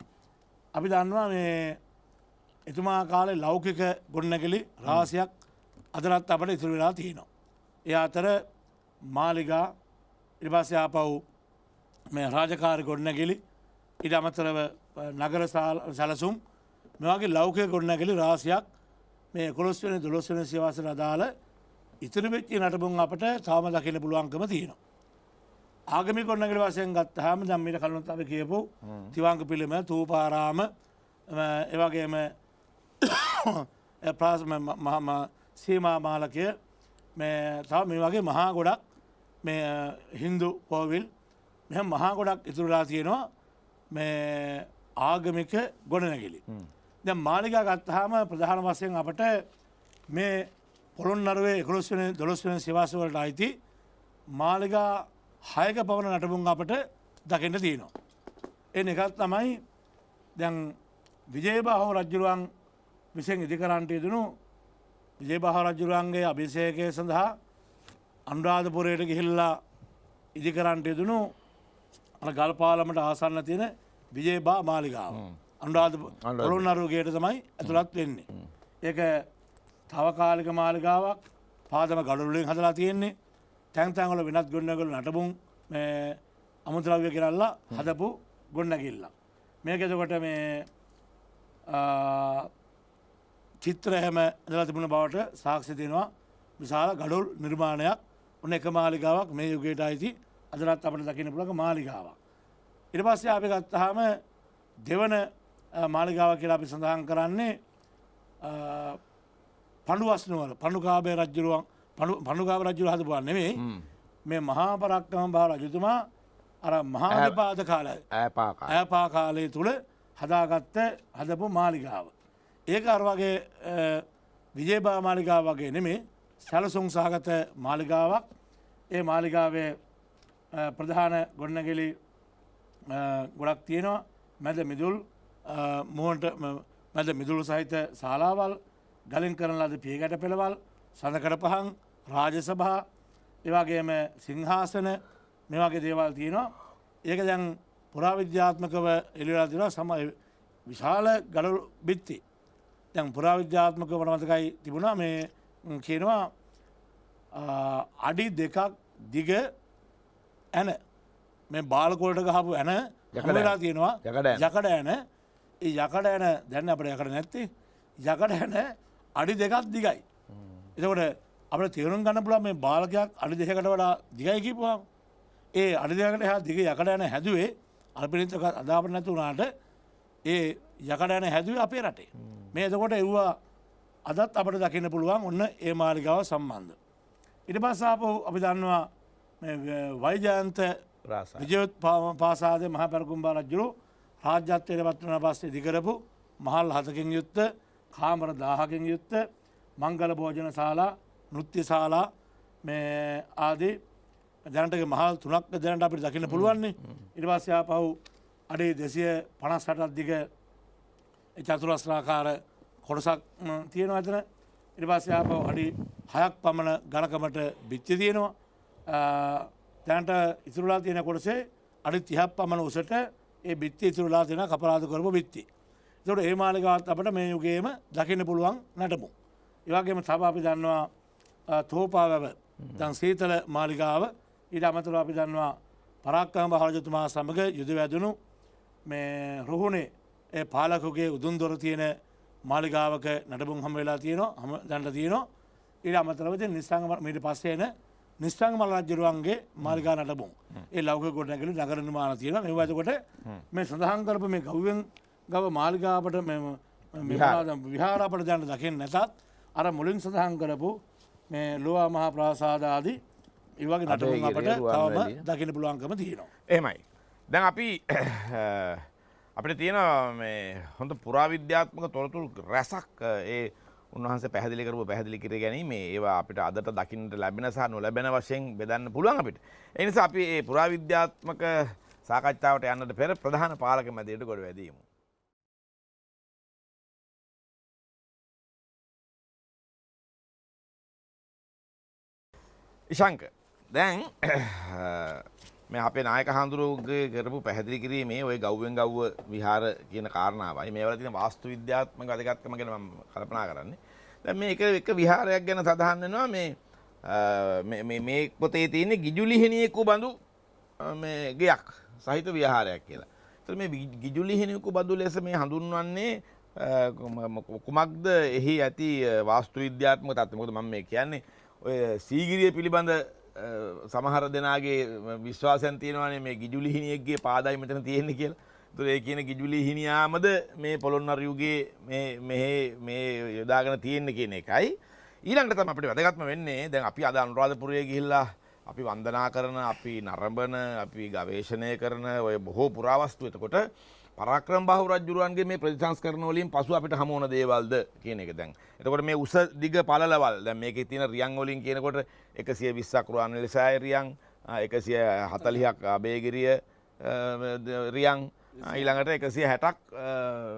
අපි දන්නවා මේ එතුමා කාලේ ලෞකික ගොඩනැගිලි රාශියක් අදටත් අපට ඉතුරු වෙලා තියෙනවා. ඒ අතර මාලිගා, ඊට පස්සේ ආපහු මේ රාජකාරී ගොඩනැගිලි, ඊට අමතරව නගර සැලසුම්, මේ වගේ ලෞකික ගොඩනැගිලි රාශියක් මේ 11 වෙනි 12 වෙනි සියවසට අදාළ ඉතුරු වෙච්ච නටබුන් අපට තාම දකින්න පුළුවන්කම තියෙනවා. ආගමික ගොඩනැගිලි වශයෙන් ගත්තාම දැන් මීට කලින් අපි කියපු තිවාංග පිළිම, තූපාරාම, ඒ වගේම සීමා මාලකය, මේ තව මේ වගේ මහා ගොඩක් මේ හින්දු කෝවිල් මෙහෙම මහා ගොඩක් ඉතුරුලා තියෙනවා මේ ආගමික ගොඩනැගිලි. දැන් මාලිගා ගත්තාම ප්‍රධාන වශයෙන් අපට මේ පොළොන්නරුවේ 11 වෙනි 12 වෙනි සියවස් වලට අයිති මාලිගා 6ක පවන නටබුන් අපට දකින්න තියෙනවා. එන එකක් තමයි දැන් විජයබාහු රජුරුවන් විසින් ඉදිකරන්නට යෙදුණු විජයබාහු රජුරුවන්ගේ අභිෂේකය සඳහා අනුරාධපුරයට ගිහිල්ලා ඉදිකරන්නට යෙදුණු ගල්පාලමට ආසන්න තියෙන විජයබා මාලිගාව. අනුරාධපුර පොළොන්නරුව ගේට තමයි ඇතුළත් වෙන්නේ. ඒක තාවකාලික මාලිගාවක්, පාදම ගඩොල් වලින් හදලා තියෙන්නේ. තැන් තැන් වල වෙනත් ගොඩනැගිලි නටබුන් මේ අමුද්‍රව්‍ය කරලා හදපු ගොඩනැගිල්ල. මේක එතකොට මේ චිත්‍ර හැම ඇඳලා තිබුණ බවට සාක්ෂි දෙනවා. විශාල ගඩොල් නිර්මාණයක්. ඔන්න එක මාලිගාවක් මේ යුගයට අයිති අදටත් අපිට දකින්න පුළුවන් මාලිගාවක්. ඊට පස්සේ අපි ගත්තාම දෙවන මාලිගාව කියලා අපි සඳහන් කරන්නේ පඬුවස්නුවර පඬුකාභය රජුරුවන් පඬුකාභ රජුරුව හදපුවා නෙමෙයි. මේ මහා පරාක්‍රමබාහු රජතුමා අර මහානිපාත කාලය ඈපා කාලය තුල හදාගත්ත හදපු මාලිගාව. ඒක අර වගේ විජේබා මාලිගාව වගේ නෙමේ සැලසුම් සහගත මාලිගාවක්. ඒ මාලිගාවේ ප්‍රධාන ගොඩනැගිලි ගොඩක් තියෙනවා. මැද මිදුල් මුහුණට මැද මිදුළු සහිත ශාලාවල්, ගලින් කරන ලද පියගැට පෙළවල්, සඳකඩ පහන්, රාජසභා, ඒ වගේම සිංහාසන මේ වගේ දේවල් තියෙනවා. ඒක දැන් පුරාවිද්‍යාත්මකව එළියලා තියෙනවා. විශාල ගඩොල් බිත්ති. දැන් පුරාවිද්‍යාත්මකව මතකයි තිබුණා මේ කියනවා අඩි 2ක් දිග ඇන මේ බාලකොලට ගහපු ඇන යකඩලා තියෙනවා. යකඩ ඇන. ඒ යකඩ ඇන දැන් අපිට යකඩ නැත්තේ. යකඩ ඇන අඩි 2ක් දිගයි. එතකොට අපිට තේරුම් ගන්න පුළුවන් මේ බාලකයක් අඩි 2කට වඩා දිගයි කියපුවාම ඒ අඩි 2කට එහා දිග යකඩ ඇන හැදුවේ අල්පිනිත් අදාපට නැති වුණාට ඒ යකඩ ඇන හැදුවේ අපේ රටේ. මේ එතකොට එව්වා අදත් අපට දකින්න පුළුවන් ඔන්න ඒ මාලිගාව සම්බන්ධ. ඊට පස්සේ ආපහු අපි දන්නවා මේ වෛජයන්ත විජයෝත්පාසාදේ මහා පෙරකුම්බා රජුරු රාජ්‍යත්වයට පත් වුණා පස්සේ ඉදිකරපු මහල් 7කින් යුක්ත කාමර 1000කින් යුක්ත මංගල භෝජන ශාලා, නෘත්‍ය ශාලා මේ ආදී දැනට මහල් 3ක් දැනට අපිට දකින්න පුළුවන් නේ. ඊට පස්සේ ආපහු අඩි 258ක් දිග චතුරස්‍රාකාර කොටසක් තියෙනවා එතන. ඊට පස්සේ ආපහු අඩි 6ක් පමණ ඝනකමට බිත්ති තියෙනවා. දැනට ඉතුරුලා තියෙන කොටසේ අඩි 30ක් පමණ උසට ඒ බිත්ති ඉතුරුලා තියෙන කපරාදු කරපු බිත්ති. ඒකට ඒ මාලිගාවත් අපිට මේ යුගයේම දකින්න පුළුවන් නටමු. ඒ වගේම තව අපි දන්නවා තෝපාවැව දැන් සීතල මාලිගාව. ඊට අමතරව අපි දන්නවා පරාක්‍රම බහරජතුමා සමග යුද වැදුණු මේ රුහුණේ ඒ පාලකුගේ උදුන් දොර තියෙන මාලිගාවක නටබුන් හම් වෙලා තියෙනවා. දැන්ට තියෙනවා. ඊට අමතරව ඉතින් නිස්සංග මීට පස්සේ එන නිස්සංග මල් රජුරුවන්ගේ මාලිගා නටබුන්. ඒ ලෞකික ගොඩනැගිලි නගර නිර්මාණ තියෙනවා. මේවා එතකොට මේ සඳහන් කරපු මේ ගව්වෙන් ගව මාලිගාවට මේ විහාර අපට දැන් දකින්න නැතත් අර මුලින් සඳහන් කරපු මේ ලෝවා මහා ප්‍රාසාද ආදී ඒ වගේ නටබුන් අපට තවම දකින්න පුළුවන්කම තියෙනවා. එහෙමයි. දැන් අපි අපිට තියෙන මේ හොඳ පුරාවිද්‍යාත්මක තොරතුරු රැසක් ඒ උන්වහන්සේ පැහැදිලි කරපු පැහැදිලි කර ගැනීම ඒවා අපිට අදට දකින්නට ලැබෙන සහ නොලැබෙන වශයෙන් බෙදන්න පුළුවන් අපිට. ඒ නිසා අපි මේ පුරාවිද්‍යාත්මක සාකච්ඡාවට යන්නට පෙර ප්‍රධාන පාලක මැදයට ගොඩ වැදීමු. ඉශංක දැන් මේ අපේ නායක හඳුරුගේ කරපු පැහැදිලි කිරීමේ ඔය ගව්වෙන් ගව්ව විහාර කියන කාරණාවයි මේවල තියෙන වාස්තු විද්‍යාත්මක වැදගත්කම ගැන මම කල්පනා කරන්නේ. දැන් මේ එක විහාරයක් ගැන සඳහන් වෙනවා මේ පොතේ තියෙන ගිජුලිහිණියෙකු බඳු මේ ගයක් සහිත විහාරයක් කියලා. ඒතර මේ ගිජුලිහිණියෙකු බඳු ලෙස මේ හඳුන්වන්නේ කුමක්ද එහි ඇති වාස්තු විද්‍යාත්මක තත්ත්වය. මොකද මම මේ කියන්නේ ඔය සීගිරිය පිළිබඳ සමහර දෙනාගේ විශ්වාසයන් තියෙනවානේ මේ ගිජුලිහිණියෙක්ගේ පාදයි මෙතන තියෙන්නේ කියලා. ඒතර ඒ කියන ගිජුලිහිණියාමද මේ පොළොන්නරු යුගයේ මේ යොදාගෙන තියෙන්නේ කියන එකයි. ඊළඟට තමයි අපිට වැදගත්ම වෙන්නේ දැන් අපි අද අනුරාධපුරයේ ගිහිල්ලා අපි වන්දනා කරන, අපි නරඹන, අපි ගවේෂණය කරන ඔය බොහෝ පුරාවස්තු එතකොට පරාක්‍රම බාහු රජුරුවන්ගේ මේ ප්‍රතිසංස්කරණ වලින් පසු අපිට හමු වන දේවල්ද කියන එක දැන්. එතකොට මේ උස දිග පළලවල් දැන් මේකේ තියෙන රියන් වලින් කියනකොට 120ක් රුවන්වැලිසෑය රියන්, 140ක් අබේගිරිය රියන්, ඊළඟට 160ක්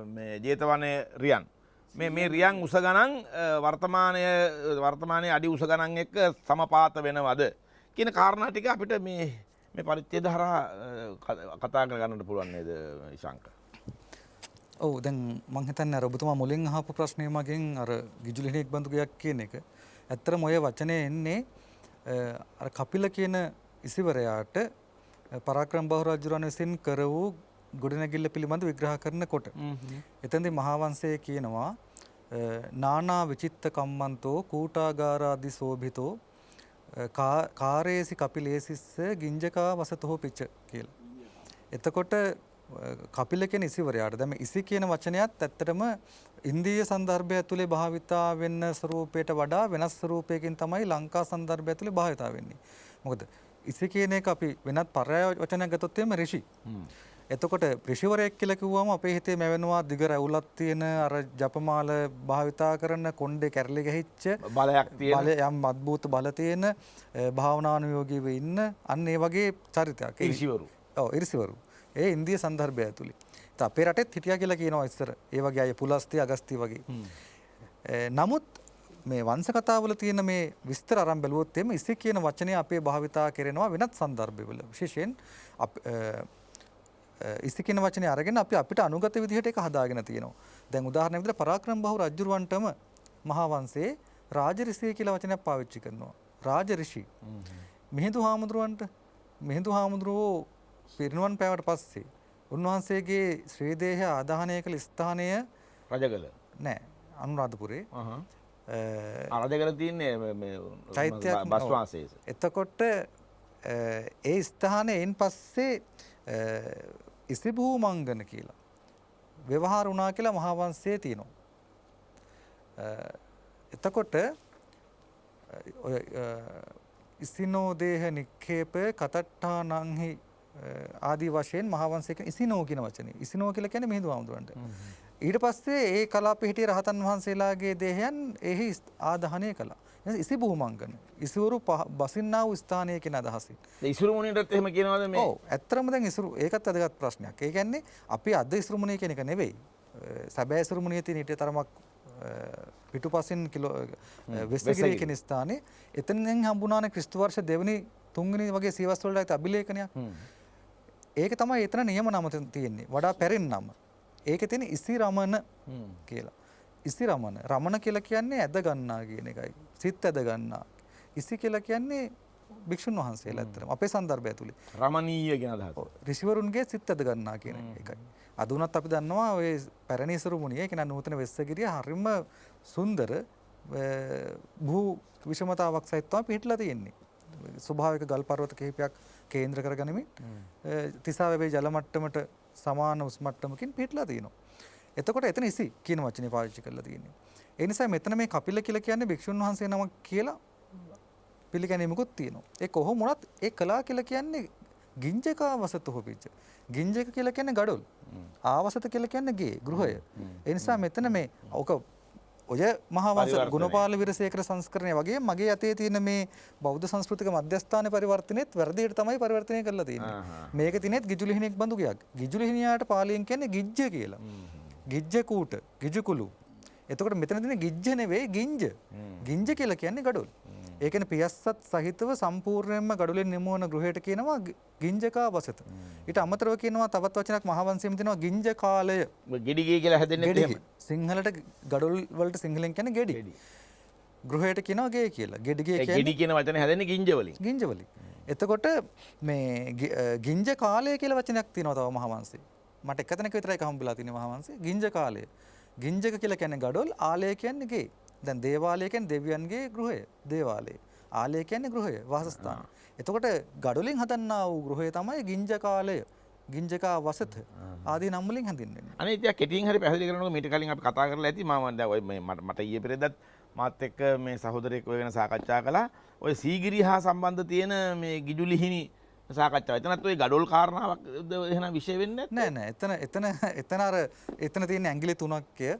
මේ ජේතවනයේ රියන්. මේ රියන් උස ගණන් වර්තමානයේ අඩි උස ගණන් එක්ක සමපාත වෙනවද කියන කාරණා ටික අපිට මේ පරිච්ඡේද හරහා කතා කරගන්නට පුළුවන් නේද ඉශාංක? ඔව් දැන් මම හිතන්නේ අර ඔබතුමා මුලින් අහපු ප්‍රශ්නේ මගෙන් අර ගිජුලිහිණියෙක් බඳු ගයක් කියන එක. ඇත්තටම ඔය වචනේ එන්නේ අර කපිල කියන ඉසිවරයාට පරාක්‍රම බාහු රජුරන් විසින් කර වූ ගොඩනැගිල්ල පිළිබඳ විග්‍රහ කරනකොට. එතෙන්දී මහාවංශයේ කියනවා නානා විචිත්ත කම්මන්තෝ කූටාගාරාදි සෝභිතෝ කාරේසි කපිලේසිස්ස ගිංජකා වසතෝ පිච්ච කියලා. එතකොට කපිල කියන ඉසිවරයාට දැන් මේ ඉසි කියන වචනයත් ඇත්තටම ඉන්දීය සංදර්භය ඇතුලේ භාවිතා වෙන ස්වරූපයට වඩා වෙනස් ස්වරූපයකින් තමයි ලංකා සංදර්භය ඇතුලේ භාවිතා වෙන්නේ. මොකද ඉසි කියන එක අපි වෙනත් පරයාය වචනයක් ගත්තොත් එimhe ඍෂි. එතකොට ඍෂිවරයෙක් කියලා කිව්වම අපේ හිතේ මැවෙනවා දිග රැවුලක් තියෙන අර ජපමාල භාවිතා කරන කොණ්ඩේ කැරලි ගහිච්ච බලයක් තියෙන බල යම් අද්භූත බල තියෙන භාවනානුයෝගීව ඉන්න අන්න ඒ වගේ චරිතයක්. ඍෂිවරු. ඔව් ඍෂිවරු. ඒ ඉන්දිය සන්දර්භය ඇතුළේ. ඒත් අපේ රටෙත් හිටියා කියලා කියනවා ඉස්සර. ඒ වගේ අය පුලස්ති අගස්ති වගේ. නමුත් මේ වංශ කතාවල තියෙන මේ විස්තර අරන් බැලුවොත් එimhe ඉසි කියන වචනේ අපේ භාවිතා කරනවා වෙනත් සන්දර්භවල. විශේෂයෙන් ඉසි කියන වචනේ අරගෙන අපි අපිට අනුගත විදිහට ඒක හදාගෙන තියෙනවා. දැන් උදාහරණයක් විදිහට පරාක්‍රම බහු රජුරවන්ටම මහා වංශයේ රාජ ඍෂිය කියලා වචනයක් පාවිච්චි කරනවා. රාජ ඍෂි. මිහිඳු හාමුදුරුවෝ පිරිනුවන් පෑවට පස්සේ උන්වහන්සේගේ ශ්‍රී දේහය ආදාහනය කළ ස්ථානය රජගල නෑ අනුරාධපුරේ. රජගල තියන්නේ චෛත්‍යයක් බස්වාසයේ. එතකොට ඒ ස්ථානයෙන් පස්සේ ඉසිභූමංගන කියලා ව්‍යවහාර වුණා කියලා මහා වංශයේ තියෙනවා. එතකොට ඔය ඉසිනෝ දේහ නික්ඛේප කතට්ඨානංහි ආදී වශයෙන් මහා වංශයක ඉසිනෝ කියන වචනේ. ඉසිනෝ කියලා කියන්නේ මිහිඳු හාමුදුරන්ට. ඊට පස්සේ ඒ කලාපේ හිටිය රහතන් වහන්සේලාගේ දේහයන් එහි ආදාහනය කළා. ඉසි භූමංගන. ඉසිවරු බසින්නා වූ ස්ථානය කියන අදහසින්. ඉසුරු මුනියටත් එහෙම කියනවාද මේ? ඔව්. ඇත්තටම දැන් ඉසුරු ඒකත් වැදගත් ප්‍රශ්නයක්. ඒ කියන්නේ අපි අද ඉසුරු මුනිය කියන එක නෙවෙයි. සැබෑ ඉසුරු මුනිය තියෙන ඊට තරමක් පිටුපසින් වෙස්සගිරිය කියන ස්ථානේ එතනින් හම්බුණානේ ක්‍රිස්තු වර්ෂ දෙවෙනි තුන්වෙනි වගේ සියවස් වලට අභිලේඛනයක්. ඒක තමයි එතන නියම නම තියෙන්නේ. වඩා පැරෙන නම. ඒකේ තියෙන ඉසි රමණ කියලා. ඉසි රමණ. රමණ කියලා කියන්නේ ඇද ගන්නා කියන එකයි. සිත් ඇද ගන්නා. ඉසි කියලා කියන්නේ භික්ෂුන් වහන්සේලා අතරම අපේ සන්දර්භය ඇතුලේ. රමණීය කියන අදහස. ඍෂිවරුන්ගේ සිත් ඇද ගන්නා කියන එකයි. අද උනත් අපි දන්නවා ඔය පැරණි ඉසුරු මුනිය කියන නූතන වෙස්සගිරිය හරිම සුන්දර භූ විෂමතාවක් සහිතව පිහිටලා තියෙන්නේ. ස්වභාවික ගල් පර්වත කිහිපයක් කේන්ද්‍ර කරගනිමින් තිසාවැවේ ජල මට්ටමට සමාන උස් මට්ටමකින් පිහිටලා තියෙනවා. එතකොට එතන ඉසි කියන වචනේ පාවිච්චි කරලා තියෙන්නේ. ඒ නිසා මෙතන මේ කපිල කියලා කියන්නේ භික්ෂුන් වහන්සේ නමක් කියලා පිළිගැනීමකුත් තියෙනවා. ඒ කොහොම වුණත් ඒ කලා කියලා කියන්නේ ගිංජකා වසත හොපිච්ච. ගිංජක කියලා කියන්නේ ගඩොල්. ආවසත කියලා කියන්නේ ගේ ගෘහය. ඒ නිසා මෙතන මේ ඔක ඔය මහා වංශ ගුණපාල විරසේකර සංස්කරණය වගේ මගේ අතේ තියෙන මේ බෞද්ධ සංස්කෘතික මධ්‍යස්ථාන පරිවර්තනෙත් වැරදියට තමයි පරිවර්තනය කරලා තියෙන්නේ. මේක තිනෙත් ගිජුලිහිණියක් බඳු ගයක්. ගිජුලිහිණියාට පාලියෙන් කියන්නේ ගිජ්ජ කියලා. ගිජ්ජ කූට, ගිජුකුළු. එතකොට මෙතන තියෙන ගිජ්ජ නෙවෙයි ගිංජ. ගිංජ කියලා කියන්නේ ගඩොල්. ඒ කියන්නේ පියස්සත් සහිතව සම්පූර්ණයෙන්ම ගඩොලෙන් නිමවන ගෘහයට කියනවා ගිංජකා වසත. ඊට අමතරව කියනවා තවත් වචනයක් මහා වංශයෙන් තියෙනවා ගිංජ කාලය. ගෙඩිගේ කියලා හැදෙන්නේ එහෙම. සිංහලට ගඩොල් වලට සිංහලෙන් කියන්නේ ගෙඩි. ගෘහයට කියනවා ගේ කියලා. ගෙඩිගේ කියන්නේ ගෙඩි කියන වචනේ හැදෙන්නේ ගිංජ වලින්. ගිංජ වලින්. එතකොට මේ ගිංජ කාලය කියලා වචනයක් තියෙනවා තව මහා වංශේ. මට එක තැනක විතරයි හම්බුලා තියෙන්නේ මහා වංශේ. ගිංජ කාලය. ගිංජක කියලා කියන්නේ ගඩොල්, ආලය කියන්නේ ගේ. දැන් දේවාලය කියන්නේ දෙවියන්ගේ ගෘහය. දේවාලය. ආලය කියන්නේ ගෘහය, වාසස්ථාන. එතකොට ගඩොලින් හදන්නා වූ ගෘහය තමයි ගිංජ කාලය. ගිංජකා වසත ආදී නම් වලින් හැඳින්වෙන්නේ. අනේ ඉතින් කෙටියෙන් හරි පැහැදිලි කරනකොට මීට කලින් අපි කතා කරලා ඇති මම දැන් ඔය මට ඊයේ පෙරේදත් මාත් එක්ක මේ සහෝදරයෙක් ඔය ගැන සාකච්ඡා කළා. ඔය සීගිරිය හා සම්බන්ධ තියෙන මේ ගිජුලිහිණි සාකච්ඡාව. එතනත් ඔය ගඩොල් කාරණාවක් එහෙනම් විශේෂ වෙන්නේ නෑ. එතන අර එතන තියෙන ඇඟිලි 3ක්ය.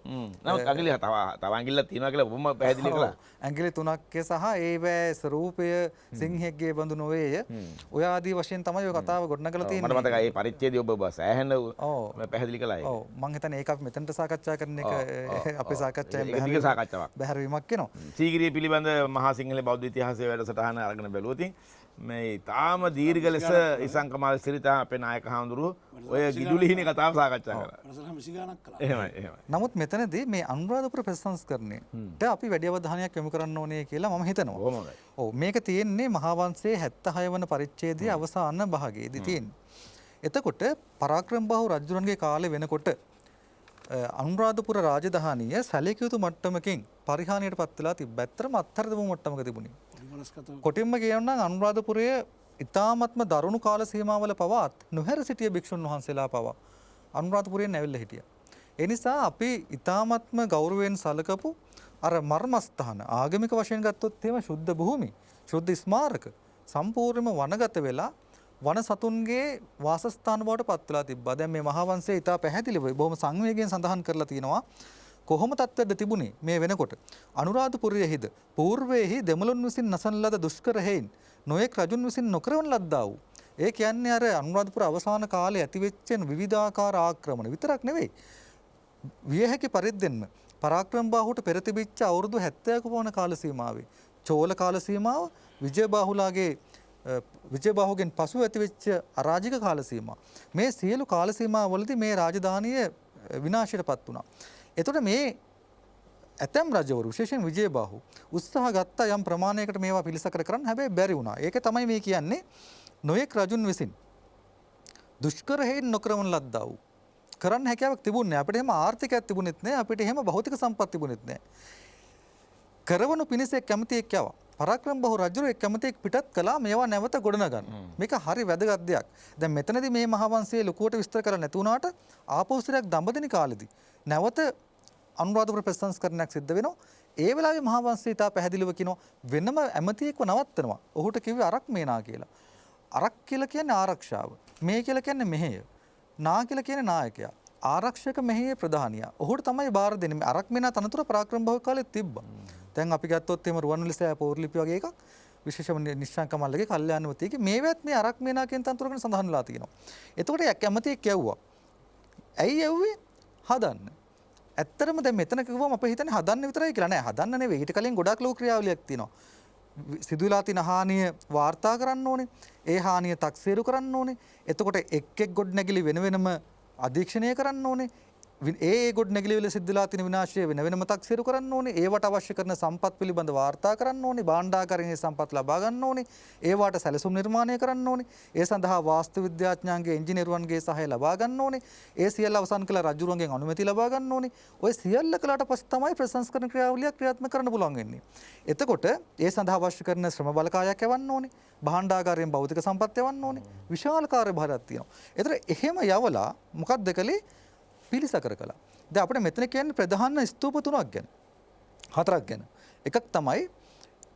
නමුත් ඇඟිලි තව ඇඟිල්ලක් තියෙනවා කියලා ඔබම පැහැදිලි කළා. ඇඟිලි 3ක්ය සහ ඒවැ ස්වරූපය සිංහෙක්ගේ බඳු නොවේය. ඔය ආදී වශයෙන් තමයි ඔය කතාව ගොඩනගලා තියෙන්නේ. මට මතකයි මේ පරිච්ඡේදය ඔබ සෑහෙන පැහැදිලි කළා ඒක. ඔව් මම හිතන්නේ ඒක අපි මෙතනට සාකච්ඡා කරන එක අපේ සාකච්ඡාවෙන් බැහැර වීමක් වෙනවා. සීගිරිය පිළිබඳ මහා සිංහල බෞද්ධ ඉතිහාසයේ වැඩසටහන අරගෙන බැලුවොත් මේ තාම දීර්ඝ ලෙස ඉසංකමාල සිරිතා අපේ නායක හාමුදුරුවෝ ඔය ගිජුලිහිණි කතාව සාකච්ඡා කළා. එහෙමයි. නමුත් මෙතනදී මේ අනුරාධපුර ප්‍රතිසංස්කරණයට අපි වැඩි අවධානයක් යොමු කරන්න ඕනේ කියලා මම හිතනවා. කොහොමද? ඔව් මේක තියෙන්නේ මහා වංශයේ 76 වන පරිච්ඡේදයේ අවසාන භාගයේදී තියෙන්නේ. එතකොට පරාක්‍රම බහු රජුරන්ගේ කාලේ වෙනකොට අනුරාධපුර රාජධානිය සැලකිය යුතු මට්ටමකින් පරිහානියට පත් වෙලා තිබ්බැත්තම අත්හැර දමු මට්ටමක තිබුණේ. කොටින්ම කියනනම් අනුරාධපුරය ඉතාමත්ම දරුණු කාල සීමාවල පවත් නොහැර සිටිය භික්ෂුන් වහන්සේලා පවා අනුරාධපුරයෙන් ඇවිල්ලා හිටියා. ඒ නිසා අපි ඉතාමත්ම ගෞරවයෙන් සලකපු අර මර්මස්ථාන ආගමික වශයෙන් ගත්තොත් එහෙම ශුද්ධ භූමි, ශුද්ධ ස්මාරක සම්පූර්ණයෙන්ම වනගත වෙලා වන සතුන්ගේ වාසස්ථාන බවට පත් වෙලා තිබ්බා. දැන් මේ මහාවංශයේ ඉතා පැහැදිලිව බොහොම සංවේගයෙන් සඳහන් කරලා තියෙනවා කොහොම තත්ත්වයක්ද තිබුණේ මේ වෙනකොට. අනුරාධපුරයේහිද పూర్වයේහි දෙමළුන් විසින් නසන ලද දුෂ්කර හේයින් නොයෙක් රජුන් විසින් නොකරවන ලද්දා වූ. ඒ කියන්නේ අර අනුරාධපුර අවසාන කාලේ ඇතිවෙච්ච විවිධාකාර ආක්‍රමණ විතරක් නෙවෙයි. විය හැකි පරිද්දෙන්ම පරාක්‍රම බාහුවට පෙර තිබිච්ච අවුරුදු 70ක පමණ කාල සීමාවේ චෝල කාල සීමාව විජයබාහුගෙන් පසු ඇතිවෙච්ච අරාජික කාල සීමා. මේ සියලු කාල සීමාවලදී මේ රාජධානිය විනාශයටපත් වුණා. එතකොට මේ ඇතැම් රජවරු විශේෂයෙන් විජයබාහු උත්සාහ ගත්තා යම් ප්‍රමාණයකට මේවා පිළිසකර කරන්න. හැබැයි බැරි වුණා. ඒක තමයි මේ කියන්නේ නොයෙක් රජුන් විසින් දුෂ්කර හේයින් නොකරවන ලද්දා වූ. කරන්න හැකියාවක් තිබුණේ අපිට එහෙම ආර්ථිකයක් තිබුණෙත් නැහැ. අපිට එහෙම භෞතික සම්පත් තිබුණෙත් නැහැ. කරවනු පිණිස කැමතිෙක් යවා. පරාක්‍රම බහු රජුරු කැමතිෙක් පිටත් කළා මේවා නැවත ගොඩනගන්න. මේක හරි වැදගත් දෙයක්. දැන් මෙතනදී මේ මහාවංශයේ ලකුවට විස්තර කරලා නැති වුණාට ආපෞසරයක් දඹදින කාලෙදී නැවත අනුරාධපුර ප්‍රතිසංස්කරණයක් සිද්ධ වෙනවා. ඒ වෙලාවේ මහාවංශය ඉතා පැහැදිලිව කියනවා වෙනම ඇමතියෙක්ව නවත්තනවා. ඔහුට කිව්වේ අරක් මේනා කියලා. අරක් කියලා කියන්නේ ආරක්ෂාව. මේ කියලා කියන්නේ මෙහෙය. නා කියලා කියන්නේ නායකයා. ආරක්ෂක මෙහෙයේ ප්‍රධානියා. ඔහුට තමයි බාර දෙන්නේ. මේ අරක් මේනා තනතුර පරාක්‍රම බහුව කාලේ තිබ්බා. දැන් අපි ගත්තොත් එහෙම රුවන්වැලි සෑය පෞර්ලිපි වගේ එකක් විශේෂම නිශ්ශංක මල්ලගේ කල්යාණවතියගේ මේවත් මේ අරක් මේනා කියන තනතුර ගැන සඳහන් වෙලා තියෙනවා. එතකොට කැමතියෙක් යවුවා. ඇයි යවුවේ? හදන්න. ඇත්තටම දැන් මෙතන කිව්වම අපි හිතන්නේ හදන්න විතරයි කියලා. නෑ හදන්න නෙවෙයි. ඊට කලින් ගොඩාක් ලෝක ක්‍රියාවලියක් තියෙනවා. සිදුවලා තියෙන හානිය වාර්තා කරන්න ඕනේ. ඒ හානිය තක්සේරු කරන්න ඕනේ. එතකොට එක් ගොඩනැගිලි වෙන වෙනම අධීක්ෂණය කරන්න ඕනේ. ඒ ගොඩනැගිලි වල සිද්ධලා තියෙන විනාශය වෙන වෙනම තක්සේරු කරන්න ඕනේ. ඒවට අවශ්‍ය කරන සම්පත් පිළිබඳ වාර්තා කරන්න ඕනේ. භාණ්ඩාගාරයේ සම්පත් ලබා ගන්න ඕනේ. ඒවට සැලසුම් නිර්මාණය කරන්න ඕනේ. ඒ සඳහා වාස්තු විද්‍යාඥයන්ගේ ඉංජිනේරුවන්ගේ සහාය ලබා ගන්න ඕනේ. ඒ සියල්ල අවසන් කළ රජුරුවන්ගෙන් අනුමැතිය ලබා ගන්න ඕනේ. ඔය සියල්ල කළාට පස්සේ තමයි ප්‍රසංස්කරණ ක්‍රියාවලිය ක්‍රියාත්මක කරන්න පුළුවන් වෙන්නේ. එතකොට ඒ සඳහා අවශ්‍ය කරන ශ්‍රම බලකායක් යවන්න ඕනේ. භාණ්ඩාගාරයෙන් භෞතික සම්පත් යවන්න ඕනේ. විශාල කාර්යභාරයක් තියෙනවා. ඒතර එහෙම යවලා මොකක්ද කළේ? පිළිසකර කළා. දැන් අපිට මෙතන කියන්නේ ප්‍රධාන ස්තූප තුනක් ගැන. හතරක් ගැන. එකක් තමයි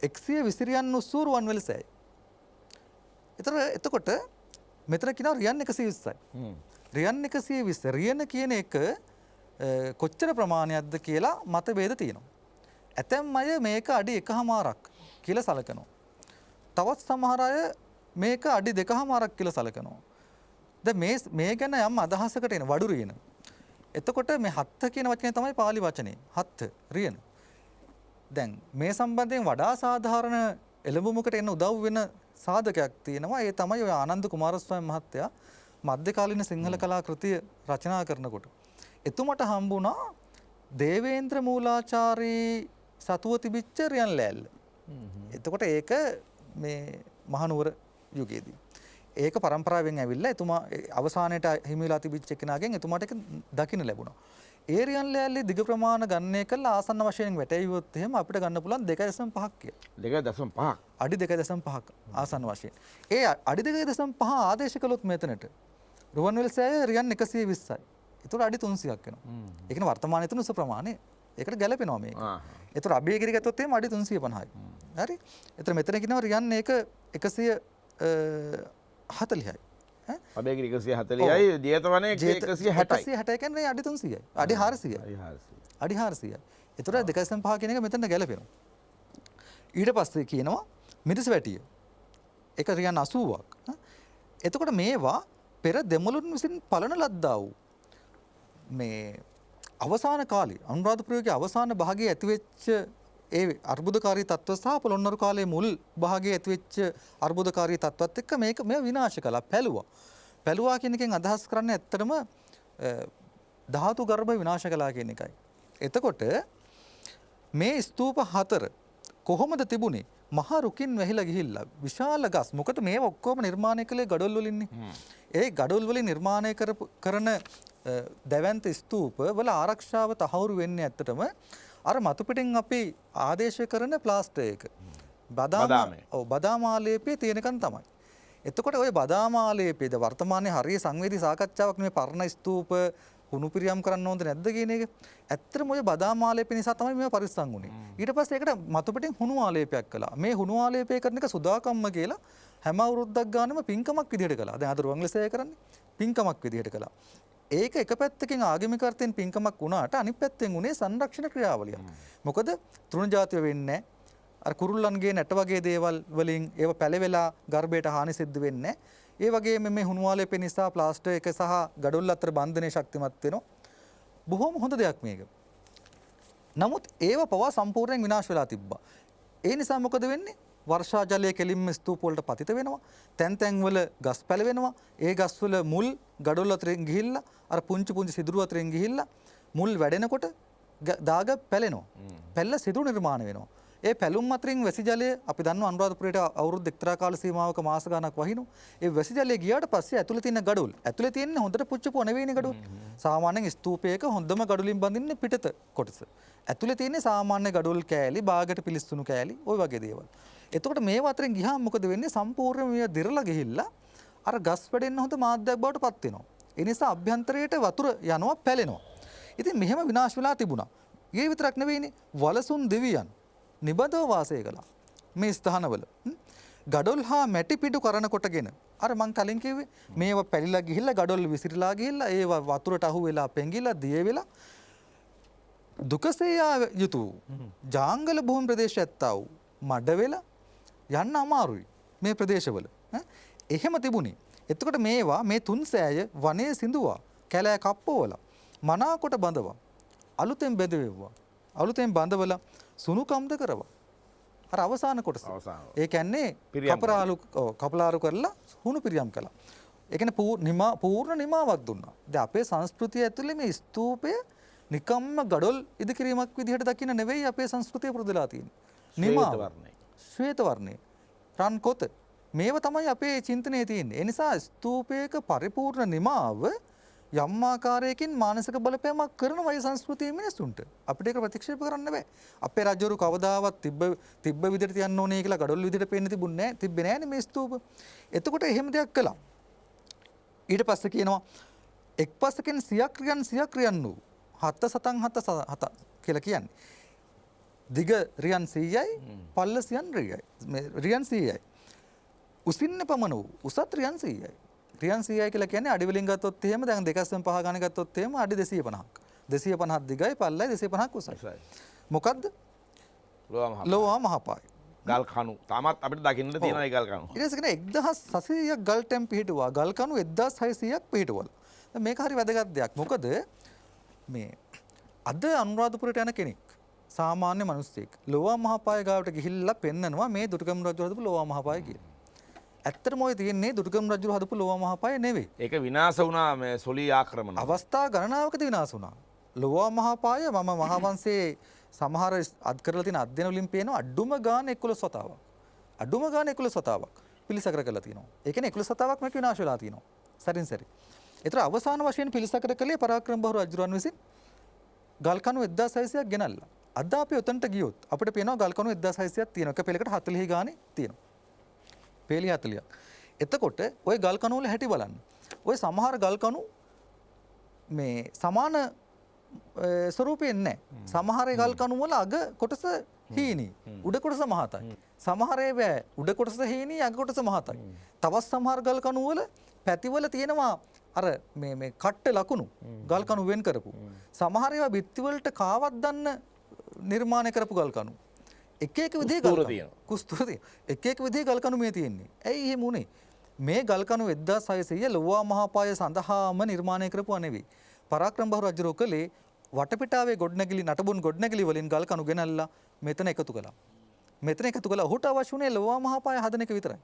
120 රියන් උස්සූ රුවන්වැලි සෑය. එතකොට මෙතන කියනවා රියන් 120යි. රියන් 120 රියන කියන එක කොච්චර ප්‍රමාණයක්ද කියලා මතභේද තියෙනවා. ඇතැම් අය මේක අඩි 1.5ක් කියලා සලකනවා. තවත් සමහර අය මේක අඩි 2.5ක් කියලා සලකනවා. දැන් මේ ගැන යම් අදහසකට එන වඩු රියන. එතකොට මේ හත්ත කියන වචනේ තමයි පාලි වචනේ. හත්ත රියන. දැන් මේ සම්බන්ධයෙන් වඩා සාධාරණ එළඹුමකට එන්න උදව් වෙන සාධකයක් තියෙනවා. ඒ තමයි ඔය ආනන්ද කුමාරස්වාමී මහත්තයා මධ්‍යකාලීන සිංහල කලා කෘතිය රචනා කරනකොට. එතුමට හම්බුණා දේවේන්ද්‍ර මූලාචාරී සතුව තිබිච්ච රියන් ලෑල්ල. එතකොට ඒක මේ මහනුවර යුගයේදී. ඒක පරම්පරාවෙන් ඇවිල්ලා එතුමා අවසානයේට හිමිලා තිබිච්ච කෙනාගෙන් එතුමාට ඒක දකින්න ලැබුණා. ඒ රියන් ලෑල්ලේ දිග ප්‍රමාණ ගණනය කළා ආසන්න වශයෙන් වැටෙයිවොත් එහෙම අපිට ගන්න පුළුවන් 2.5ක් කියලා. 2.5ක්. අඩි 2.5ක් ආසන්න වශයෙන්. ඒ අඩි 2.5 ආදේශ කළොත් මෙතනට රුවන්වැලි සෑය රියන් 120යි. ඒතර අඩි 300ක් වෙනවා. ඒ කියන්නේ වර්තමානයේ තුන උස ප්‍රමාණය. ඒකට ගැලපෙනවා මේක. ඒතර අභියගිරි ගත්තොත් එහෙම අඩි 350යි. හරි? ඒතර මෙතන කියනවා රියන් එක 140යි. අභියගිරි 140යි ජේතවනයේ 160යි. 160 කියන්නේ අඩි 300යි. අඩි 400යි. අඩි 400යි. ඒතර 2.5 කියන එක මෙතන ගැලපෙනවා. ඊට පස්සේ කියනවා මිරිස් වැටිය. ඒක රියන් 80ක්. එතකොට මේවා පෙර දෙමළුන් විසින් පලන ලද්දා වූ මේ අවසාන කාලේ අනුරාධපුරයේ අවසාන භාගයේ ඇතිවෙච්ච ඒ අර්බුදකාරී තත්ත්ව සහ පොළොන්නරු කාලයේ මුල් භාගයේ ඇතිවෙච්ච අර්බුදකාරී තත්ත්වත් එක්ක මේක විනාශ කළා, පැලුවා. පැලුවා කියන එකෙන් අදහස් කරන්නේ ඇත්තටම ධාතු ගර්භ විනාශ කළා කියන එකයි. එතකොට මේ ස්තූප 4 කොහොමද තිබුණේ? මහ රුකින් වැහිලා ගිහිල්ලා විශාල ගස්. මොකද මේ ඔක්කොම නිර්මාණය කළේ ගඩොල් වලින්නේ. ඒ ගඩොල් වලින් නිර්මාණය කරන දැවැන්ත ස්තූප වල ආරක්ෂාව තහවුරු වෙන්නේ ඇත්තටම අර මතු පිටින් අපි ආදේශ කරන ප්ලාස්ටර් එක. බදාම ආලේපයේ තියෙනකන් තමයි. එතකොට ওই බදාම ආලේපයේද වර්තමානයේ හරිය සංවේදී සාකච්ඡාවක් මේ පරණ ස්තූප හුණු පිරියම් කරන්න ඕනද නැද්ද කියන එක. ඇත්තටම ওই බදාම ආලේපය නිසා තමයි මේවා පරිස්සම් වුනේ. ඊට පස්සේ ඒකට මතු පිටින් හුණු ආලේපයක් කළා. මේ හුණු ආලේපය කරන එක සුදාකම්ම කියලා හැම අවුරුද්දක් ගානම පින්කමක් විදිහට කළා. දැන් අද රුවන්වැලිසෑය කරන්නේ පින්කමක් විදිහට කළා. ඒක එක පැත්තකින් ආගමික අර්ථයෙන් පින්කමක් වුණාට අනිත් පැත්තෙන් උනේ සංරක්ෂණ ක්‍රියාවලියක්. මොකද තෘණ ජාතිය වෙන්නේ අර කුරුල්ලන්ගේ නැට වගේ දේවල් වලින් ඒව පැලවෙලා ගර්භයට හානි සිද්ධ වෙන්නේ. ඒ වගේම මේ හුණුවාලේ නිසා ප්ලාස්ටර් එක සහ ගඩොල් අතර බන්ධනයේ ශක්තිමත් වෙනවා. බොහොම හොඳ දෙයක් මේක. නමුත් ඒව පවා සම්පූර්ණයෙන් විනාශ වෙලා තිබ්බා. ඒ නිසා මොකද වෙන්නේ? වර්ෂා ජලය කෙලින්ම ස්තූප වලට පතිත වෙනවා. තැන් තැන් වල ගස් පැලවෙනවා. ඒ ගස් වල මුල් ගඩොල් අතරින් ගිහිල්ලා අර පුංචි පුංචි සිදුරු අතරින් ගිහිල්ලා මුල් වැඩෙනකොට දාග පැලෙනවා. පැල්ල සිදුරු නිර්මාණය වෙනවා. ඒ පැලුම් අතරින් වැසි ජලය අපි දන්නවා අනුරාධපුරයට අවුරුදු එක්තරා කාල සීමාවක මාස ගණනක් වහිනු. ඒ වැසි ජලය ගියාට පස්සේ ඇතුලේ තියෙන ගඩොල් ඇතුලේ තියෙන්නේ හොඳට පුච්චපුව නෙවෙයිනේ ගඩොල්. සාමාන්‍යයෙන් ස්තූපයක හොඳම ගඩොලින් බඳින්නේ පිටත කොටස. ඇතුලේ තියෙන්නේ සාමාන්‍ය ගඩොල් කෑලි, බාගට පිලිස්සුණු කෑලි, ওই වගේ දේවල්. එතකොට මේ අතරින් ගියාම මොකද වෙන්නේ? සම්පූර්ණයෙන්ම මේ දිරලා ගිහිල්ලා අර ගස් වැඩෙන්න හොඳ මාධ්‍යයක් බවට පත් වෙනවා. ඒ නිසා අභ්‍යන්තරයට වතුර යනවා, පැලෙනවා. ඉතින් මෙහෙම විනාශ වෙලා තිබුණා. ඒ විතරක් නෙවෙයිනේ වලසුන් දෙවියන් නිබඳව වාසය කළා මේ ස්ථානවල. ගඩොල් හා මැටි පිටු කරන කොටගෙන අර මං කලින් කිව්වේ මේවා පැලිලා ගිහිල්ලා ගඩොල් විසිරීලා ගිහිල්ලා ඒවා වතුරට අහු වෙලා පෙඟිලා දිය වෙලා දුකසේ යුතු ජාංගල භූමි ප්‍රදේශ ඇත්තා වූ මඩ වෙලා යන්න අමාරුයි මේ ප්‍රදේශවල. එහෙම තිබුණේ. එතකොට මේවා මේ තුන් සෑය වනයේ සිඳුවා කැලෑ කප්පවලා මනාකොට බඳවා අලුතෙන් බෙදවෙව්වා. අලුතෙන් බඳවලා සුනුකම්ද කරවා. අර අවසාන කොටස. ඒ කියන්නේ කපලාරු කරලා හුණු පිරියම් කළා. ඒ කියන්නේ පූර්ණ නිමාවක් දුන්නා. දැන් අපේ සංස්කෘතිය ඇතුලේ මේ ස්තූපය නිකම්ම ගඩොල් ඉදිකිරීමක් විදිහට දකින්න නෙවෙයි අපේ සංස්කෘතිය පුරුදුලා තියෙන්නේ. නිමාව. ශ්වේත වර්ණය. රන් කොත. මේව තමයි අපේ චින්තනයේ තියෙන්නේ. ඒ නිසා ස්තූපයක පරිපූර්ණ නිමාව යම් ආකාරයකින් මානසික බලපෑමක් කරන වයි සංස්කෘතියේ මිනිස්සුන්ට අපිට ඒක ප්‍රතික්ෂේප කරන්න බෑ. අපේ රජවරු කවදාවත් තිබ්බ විදිහට තියන්න ඕනේ කියලා ගඩොල් විදිහට පේන්න තිබ්බේ නෑනේ මේ ස්තූප. එතකොට එහෙම දෙයක් කළා. ඊට පස්සේ කියනවා එක් පසකින් සියක් රියන් වූ 7 සතන් 7 කියලා කියන්නේ. දිග රියන් 100යි පල්ල රියන් 100යි. උසින්න පමණ වූ උසත් රියන් 100යි. රියන් 100යි කියලා කියන්නේ අඩි වලින් ගත්තොත් එහෙම දැන් 2.5 ගණන් ගත්තොත් එහෙම අඩි 250ක්. 250ක් දිගයි පල්ලයි 250ක් උසයි. මොකද්ද? ලෝවා මහපාය. ගල් කණු. තාමත් අපිට දකින්න තියෙනවා ඒ ගල් කණු. ඊට පස්සේ 1600ක් ගල් ටැම් පිහිටුවා. ගල් කණු 1600ක් පිහිටුවල. දැන් මේක හරි වැදගත් දෙයක්. මොකද මේ අද අනුරාධපුරයට යන කෙනෙක් සාමාන්‍ය මිනිස්සෙක් ලෝවා මහපාය ගාවට ගිහිල්ලා පෙන්නනවා මේ දුටුගැමුණු රජු හදපු ලෝවා මහපාය කියලා. ඇත්තටම ඔය තියෙන්නේ දුටුගැමුණු රජු හදපු ලෝවා මහපාය නෙවෙයි. ඒක විනාශ වුණා මේ සොලී ආක්‍රමණ. අවස්ථා ගණනාවකදී විනාශ වුණා. ලෝවා මහපාය මම මහවංශයේ සමහර කරලා තියෙන අධ්‍යයන වලින් පේනවා අඩුම ගාන 11 වතාවක්. අඩුම ගාන 11 වතාවක් පිළිසකර කරලා තියෙනවා. ඒ කියන්නේ 11 වතාවක් මේක විනාශ වෙලා තියෙනවා. සරින් සරි. ඒතර අවසාන වශයෙන් පිළිසකර කළේ පරාක්‍රම බහුර රජුරන් විසින් ගල්කණු 1600ක් ගෙනල්ලා. අද අපි උතන්ට ගියොත් අපිට පේනවා ගල්කණු 1600ක් තියෙනවා. එක පෙලකට 40 ගානේ තියෙනවා. පේලි 40ක්. එතකොට ওই ගල්කණු වල හැටි බලන්න. ওই සමහර ගල්කණු මේ සමාන ස්වරූපයෙන් නැහැ. සමහර ගල්කණු වල අග කොටස හීනි, උඩ කොටස මහතයි. සමහර ඒවා උඩ කොටස හීනි, අග කොටස මහතයි. තවත් සමහර ගල්කණු වල පැතිවල තියෙනවා අර මේ කට්ට ලකුණු ගල්කණු වෙන් කරපු. සමහර ඒවා බිත්ති වලට කාවක් දන්න නිර්මාණය කරපු ගල්කණු. එක එක විදිහේ ගල්කණු. කුස්තුර තියෙනවා. එක එක විදිහේ ගල්කණු මේ තියෙන්නේ. ඇයි එහෙම උනේ? මේ ගල්කණු 1600 ලෝවා මහපාය සඳහාම නිර්මාණය කරපුවා නෙවෙයි. පරාක්‍රම බහුර රජුරෝ කලේ වටපිටාවේ ගොඩනැගිලි නටබුන් ගොඩනැගිලි වලින් ගල්කණු ගෙනල්ලා මෙතන එකතු කළා. මෙතන එකතු කළා. ඔහුට අවශ්‍ය වුණේ ලෝවා මහපාය හදන එක විතරයි.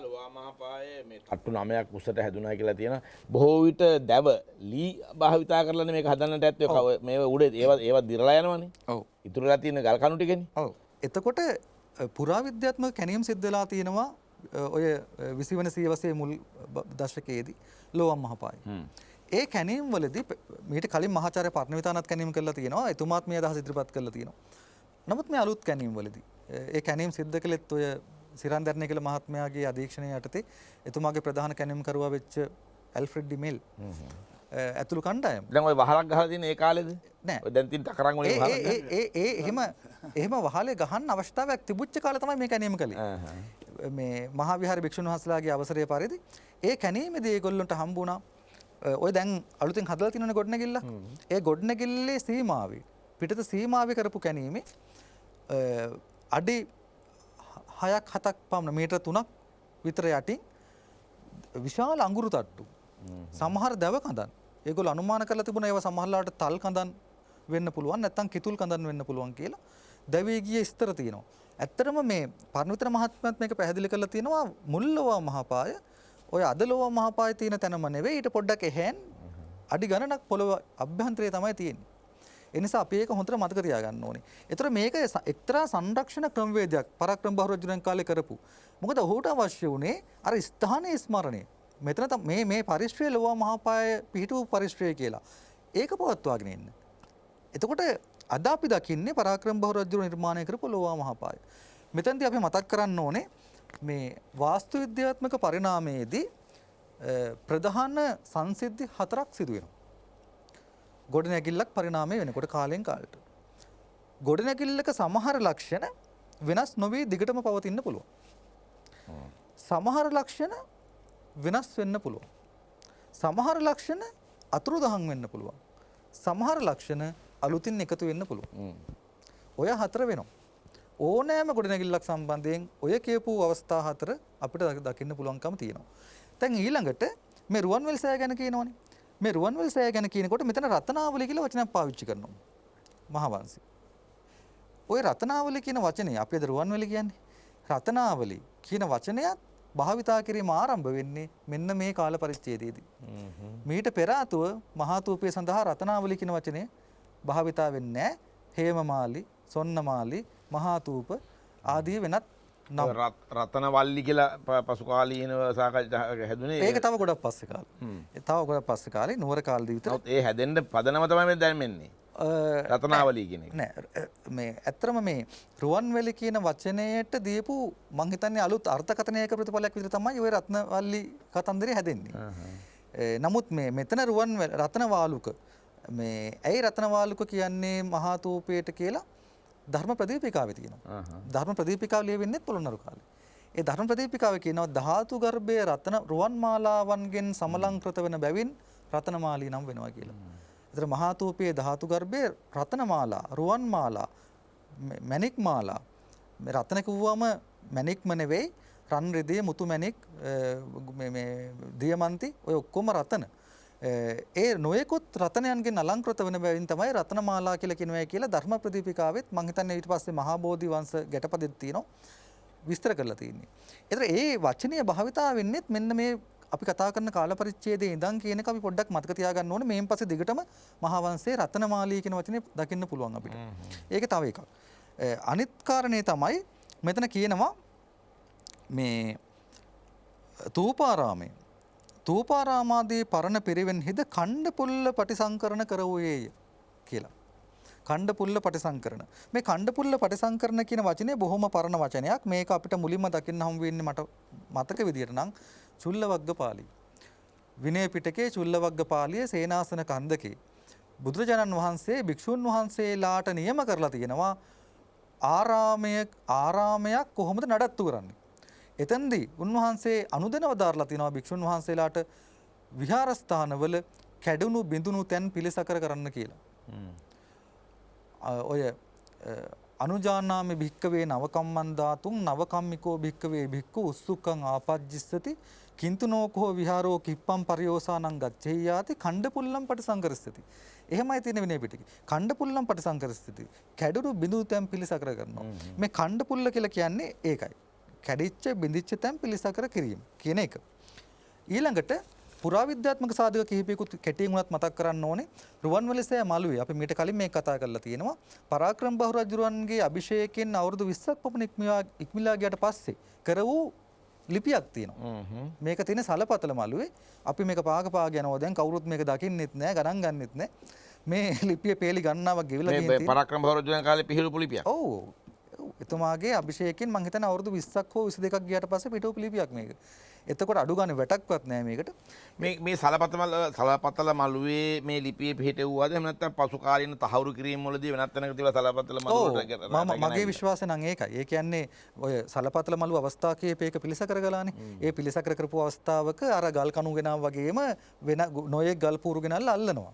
ලෝවා මහපාය මේ තට්ටු 9ක් උසට හැදුනා කියලා තියෙනවා. බොහෝ විට දැව ලී භාවිතා කරලානේ මේක හදන්නට ඇත්තේ. මේ උඩ ඒවා දිරලා යනවනේ. ඔව්. ඉතුරුලා තියෙන ගල්කණු ටිකනේ. ඔව්. එතකොට පුරාවිද්‍යාත්මක කැණීම් සිද්ධ වෙලා තියෙනවා ඔය 20 වන සියවසේ මුල් දශකයේදී ලෝවා මහපාය. ඒ කැණීම් වලදී මීට කලින් මහාචාර්ය පර්ණවිතානත් කැණීම් කරලා තියෙනවා. එතුමාත් මේ අදහස ඉදිරිපත් කරලා තියෙනවා. නමුත් මේ අලුත් කැණීම් වලදී ඒ කැණීම් සිද්ධ කළෙත් ඔය සිරන්දර්ණේ කියලා මහත්මයාගේ අධීක්ෂණය යටතේ එතුමාගේ ප්‍රධාන කැණීම් කරුවා වෙච්ච ඇල්ෆ්‍රෙඩ් ඩිමෙල් ඇතුළු කණ්ඩායම. දැන් ඔය වහලක් ගහලා තියෙන ඒ කාලෙද? නෑ. ඔය දැන් තියෙන ටකරන් වලින් වහලක් එහෙම වහලේ ගහන්න අවස්ථාවක් තිබුච්ච කාලේ තමයි මේ කැණීම කළේ. මේ මහා විහාර භික්ෂුන් වහන්සේලාගේ අවසරය පරිදි ඒ කැණීමේදී ඒගොල්ලන්ට හම්බුණා ඔය දැන් අලුතෙන් හදලා තියෙනනේ ගොඩනැගිල්ල. ඒ ගොඩනැගිල්ලේ සීමාවේ පිටත සීමාවේ කරපු කැණීමේ අඩි 6ක් 7ක් පමණ මීටර 3ක් විතර යටින් විශාල අඟුරු තට්ටු. සමහර දැව කඳන්. ඒගොල්ලෝ අනුමාන කරලා තිබුණා ඒවා සමහරලාට තල් කඳන් වෙන්න පුළුවන් නැත්නම් කිතුල් කඳන් වෙන්න පුළුවන් කියලා. දැවී ගිය ස්තර තියෙනවා. ඇත්තටම මේ පරණවිතර මහත්මයාත් මේක පැහැදිලි කරලා තියෙනවා මුල්ලෝවා මහපාය ඔය අදලෝවා මහපාය තියෙන තැනම නෙවෙයි ඊට පොඩ්ඩක් එහෙන් අඩි ගණනක් පොළව අභ්‍යන්තරයේ තමයි තියෙන්නේ. ඒ නිසා අපි ඒක හොඳට මතක තියාගන්න ඕනේ. ඒතර මේක එක්තරා සංරක්ෂණ ක්‍රමවේදයක් පරාක්‍රම බහුර රජුන් කාලේ කරපු. මොකද ඔහුට අවශ්‍ය වුණේ අර ස්ථානයේ ස්මරණය. මෙතන මේ පරිශ්‍රය ලෝවා මහපාය පිහිටු පරිශ්‍රය කියලා. ඒක පවත්වාගෙන ඉන්න. එතකොට අද අපි දකින්නේ පරාක්‍රම බහුර රජු නිර්මාණය කරපු ලෝවා මහපාය. මෙතනදී අපි මතක් කරන්න ඕනේ මේ වාස්තු විද්‍යාත්මක පරිණාමයේදී ප්‍රධාන සංසිද්ධි 4ක් සිදු වෙනවා. ගොඩනැගිල්ලක් පරිණාමය වෙනකොට කාලෙන් කාලට. ගොඩනැගිල්ලක සමහර ලක්ෂණ වෙනස් නොවී දිගටම පවතින්න පුළුවන්. සමහර ලක්ෂණ වෙනස් වෙන්න පුළුවන්. සමහර ලක්ෂණ අතුරුදහන් වෙන්න පුළුවන්. සමහර ලක්ෂණ අලුතින් එකතු වෙන්න පුළුවන්. ඔය 4 වෙනවා. ඕනෑම ගොඩනැගිල්ලක් සම්බන්ධයෙන් ඔය කියපු අවස්ථා 4 අපිට දකින්න පුළුවන්කම තියෙනවා. දැන් ඊළඟට මේ රුවන්වැලි සෑය ගැන කියනවනේ. මේ රුවන්වැලි සෑය ගැන කියනකොට මෙතන රතනාවලි කියලා වචනයක් පාවිච්චි කරනවා. මහාවංශي. ඔය රතනාවලි කියන වචනේ අපි අද රුවන්වැලි කියන්නේ. රතනාවලි කියන වචනයත් භාවිතා කිරීම ආරම්භ වෙන්නේ මෙන්න මේ කාල පරිච්ඡේදයේදී. මීට පෙර ආතුව මහා තූපය සඳහා රතනාවලි කියන වචනේ භාවිතා වෙන්නේ නැහැ. හේමමාලි, සොන්නමාලි, මහා තූප ආදී වෙනත් නම් රතනවල්ලි කියලා පසු කාලීනව සාකච්ඡා හැදුනේ. ඒක තව ගොඩක් පස්සේ කාලේ. ඒ තව ගොඩක් පස්සේ කාලේ නුවර කාලේදී විතර. ඒ හැදෙන්න පදනම තමයි මේ දැනෙන්නේ. රතනාවලි කියන එක. නෑ මේ ඇත්තම මේ රුවන්වැලි කියන වචනයට දීපු මං හිතන්නේ අලුත් අර්ථකථනයක ප්‍රතිඵලයක් විදිහට තමයි ওই රත්නවල්ලි කතන්දරේ හැදෙන්නේ. නමුත් මේ මෙතන රුවන්වැලි රත්නවාලුක මේ ඇයි රත්නවාලුක කියන්නේ මහා තූපයට කියලා ධර්ම ප්‍රදීපිකාවේ තියෙනවා. ධර්ම ප්‍රදීපිකාව ලියවෙන්නේ පොළොන්නරු කාලේ. ඒ ධර්ම ප්‍රදීපිකාවේ කියනවා ධාතු ගර්භයේ රත්න රුවන් මාලාවන්ගෙන් සමලංකృత වෙන බැවින් රත්නමාලී නම් වෙනවා කියලා. ඒතර මහා තූපයේ ධාතු ගර්භයේ රත්නමාලා, රුවන් මාලා, මණික් මාලා. මේ රත්න කිව්වම මණික්ම නෙවෙයි, රන් රිදී මුතු මණික් මේ දියමන්ති ඔය ඔක්කොම රතන. ඒ නොයෙකුත් රතනයන්ගෙන් අලංකృత වෙන බැවින් තමයි රත්නමාලා කියලා කියනවා කියලා ධර්ම ප්‍රදීපිකාවෙත් මම හිතන්නේ ඊට පස්සේ මහා බෝධි වංශ ගැටපදෙත් තියෙනවා විස්තර කරලා තියෙන්නේ. ඒතර ඒ වචනය භාවිතා වෙන්නේත් මෙන්න මේ අපි කතා කරන කාල පරිච්ඡේදයේ ඉඳන් කියන එක අපි පොඩ්ඩක් මතක තියාගන්න ඕනේ. මේන් පස්සේ දිගටම මහා වංශයේ රත්නමාලී කියන වචනේ දකින්න පුළුවන් අපිට. ඒක තව එකක්. අනිත් කාරණේ තමයි මෙතන කියනවා මේ තූපාරාමේ තූපාරාමාදී පරණ පිරිවෙන් හිද කණ්ඩ පුල්ල පටිසංකරණ කරවුවේය කියලා. කණ්ඩ පුල්ල පටිසංකරණ. මේ කණ්ඩ පුල්ල පටිසංකරණ කියන වචනේ බොහොම පරණ වචනයක්. මේක අපිට මුලින්ම දකින්න හම් වෙන්නේ මට මතක විදියට නම් චුල්ලවග්ගපාලි. විනය පිටකේ චුල්ලවග්ගපාලියේ සේනාසන කන්දකේ බුදුරජාණන් වහන්සේ භික්ෂුන් වහන්සේලාට නියම කරලා තියෙනවා ආරාමයක් කොහොමද නඩත්තු කරන්නේ. එතෙන්දී උන්වහන්සේ අනුදැනව දාරලා තිනවා භික්ෂුන් වහන්සේලාට විහාරස්ථානවල කැඩුණු බිඳුණු තැන් පිළිසකර කරන්න කියලා. ඔය අනුජානාමි භික්කවේ නවකම්මන් ධාතුන් නවකම්මිකෝ භික්කවේ භික්ඛු උස්සුක්ඛං ආපජ්ජස්සති කින්තුනෝකෝ විහාරෝ කිප්පම් පරියෝසානං ගච්ඡේයාති ඛණ්ඩ පුල්ලම් පටිසංකරස්සති. එහෙමයි තියෙන විනය පිටකේ. ඛණ්ඩ පුල්ලම් පටිසංකරස්සති. කැඩුණු බිඳුණු තැන් පිළිසකර කරනවා. මේ ඛණ්ඩ පුල්ල කියලා කියන්නේ ඒකයි. කැඩිච්ච බිඳිච්ච තැන් පිළිසකර කිරීම කියන එක. ඊළඟට පුරාවිද්‍යාත්මක සාධක කිහිපයකුත් කෙටියෙන් උනත් මතක් කරන්න ඕනේ. රුවන්වැලි සෑය මළුවේ අපි මීට කලින් මේක කතා කරලා තියෙනවා. පරාක්‍රම බහු රජුරන්ගේ අභිෂේකයෙන් අවුරුදු 20ක් පමණ ඉක්මලා ගියට පස්සේ කර වූ ලිපියක් තියෙනවා. මේක තියෙන සලපතල මළුවේ. අපි මේක පාග යනවා. දැන් කවුරුත් මේක දකින්නෙත් නෑ, ගණන් ගන්නෙත් නෑ. මේ ලිපිය පේලි ගණනාවක් ගෙවිලා තියෙනවා. මේ පරාක්‍රම බහු රජුරන් කාලේ පිහිටපු ලිපියක්. ඔව්. එතුමාගේ අභිෂේකයෙන් මං හිතන්නේ අවුරුදු 20ක් හෝ 22ක් ගියාට පස්සේ පිටවපු ලිපියක් මේක. එතකොට අඩු ගානේ වැටක්වත් නැහැ මේකට. මේ සලපතල මළුවේ මේ ලිපියේ පිහිටෙව්වාද එහෙම නැත්නම් පසු කාලීන තහවුරු කිරීම වලදී වෙනත් තැනක තියලා සලපතල මළුවට මගේ විශ්වාසය නම් ඒකයි. ඒ කියන්නේ ඔය සලපතල මළුව අවස්ථා කීපයක පිළිසකර ගලානේ. ඒ පිළිසකර කරපු අවස්ථාවක අර ගල් කණු ගෙනාව වගේම වෙන නොයෙක් ගල් පුරු ගෙනල්ලා අල්ලනවා.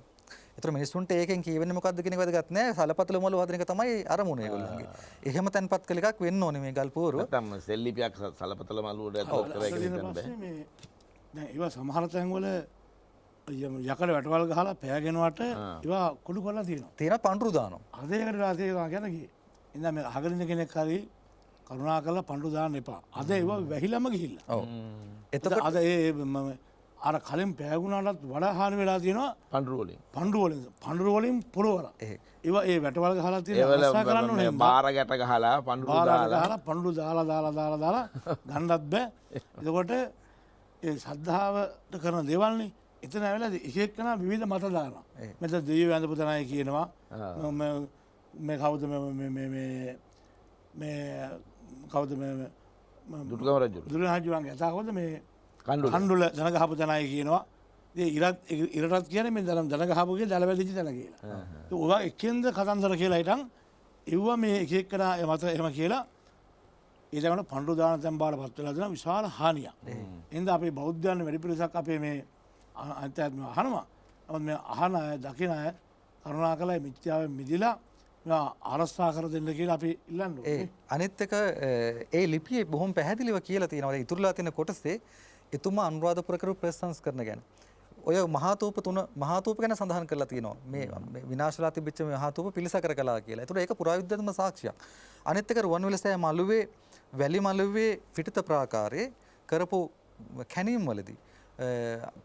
ඒතර මිනිස්සුන්ට ඒකෙන් කියවෙන්නේ මොකද්ද කියන එක වැදගත් නෑ. සලපතල මළුව හදන එක තමයි අරමුණ ඒගොල්ලන්ගේ. එහෙම තැන්පත් කළ එකක් වෙන්න ඕනේ මේ ගල් පුරු. නැත්නම් සෙල්ලිපියක් සලපතල මළුවට ඇතුළත් කරලා කියලා හිතන්න බෑ. දැන් ඒවා සමහර තැන්වල යකඩ වැටවල් ගහලා පෑගෙනවට ඒවා කුඩු කරලා තියෙනවා. තියෙන පඳුරු දානවා. අද ඒකට රාජ්‍යය ගැන කියේ. ඉතින් මේ අහගෙන ඉන්න කෙනෙක් හරි කරුණා කරලා පඳුරු දාන්න එපා. අද ඒවා වැහිලම ගිහිල්ලා. ඔව්. එතකොට අද ඒ අර කලින් පෑගුණාටත් වඩා හානි වෙලා තියෙනවා පඳුරු වලින් පොළවලා. ඒවා ඒ වැටවල් ගහලා තියෙන අවස්ථා කරන්න ඕනේ. බාර ගැට ගහලා පඳුරු දාලා ගන්නත් බෑ. එතකොට ඒ ශ්‍රද්ධාවට කරන දේවල්නේ එතන ඇවිල්ලා එක එක්කෙනා විවිධ මත දානවා. මෙතන දෙවියෝ වැඳපු තනයි කියනවා. මේ කවුද මේ කවුද මේ දුටුගම රජු. දුටුගම කවුද මේ කණ්ඩුල දන ගහපු තනයි කියනවා. ඉරටත් කියන්නේ මේ දන ගහපුගේ දල වැදිච්ච තැන කියලා. ඔවා එක්කෙන්ද කතන්දර කියලා හිටන් එව්වා මේ එක එක්කෙනා මත එහෙම කියලා ඒකට පණ්ඩු දාන තැන් බාරපත් වෙලා තියෙන විශාල හානියක්. එහෙනම් අපේ බෞද්ධයන් වැඩි පිරිසක් අපේ මේ අන්තයත්ම අහනවා. නමුත් මේ අහන අය දකින අය කරුණාකරලා මිත්‍යාවෙන් මිදිලා ආරස්ථා කර දෙන්න කියලා අපි ඉල්ලන්න ඕනේ. අනිත් එක ඒ ලිපියේ බොහොම පැහැදිලිව කියලා තියෙනවා. ඒ ඉතුරුලා තියෙන කොටසේ එතුමා අනුරාධපුර කරපු ප්‍රෙස් සංස්කරණ ගැන. ඔය මහාතූප ගැන සඳහන් කරලා තියෙනවා. මේ විනාශලා තිබිච්ච මේ මහාතූප පිළිසකර කළා කියලා. ඒතර ඒක පුරාවිද්‍යාත්මක සාක්ෂියක්. අනිත් එක රුවන්වැලිසෑය මළුවේ වැලි මළුවේ පිටිත ප්‍රාකාරයේ කරපු කැණීම් වලදී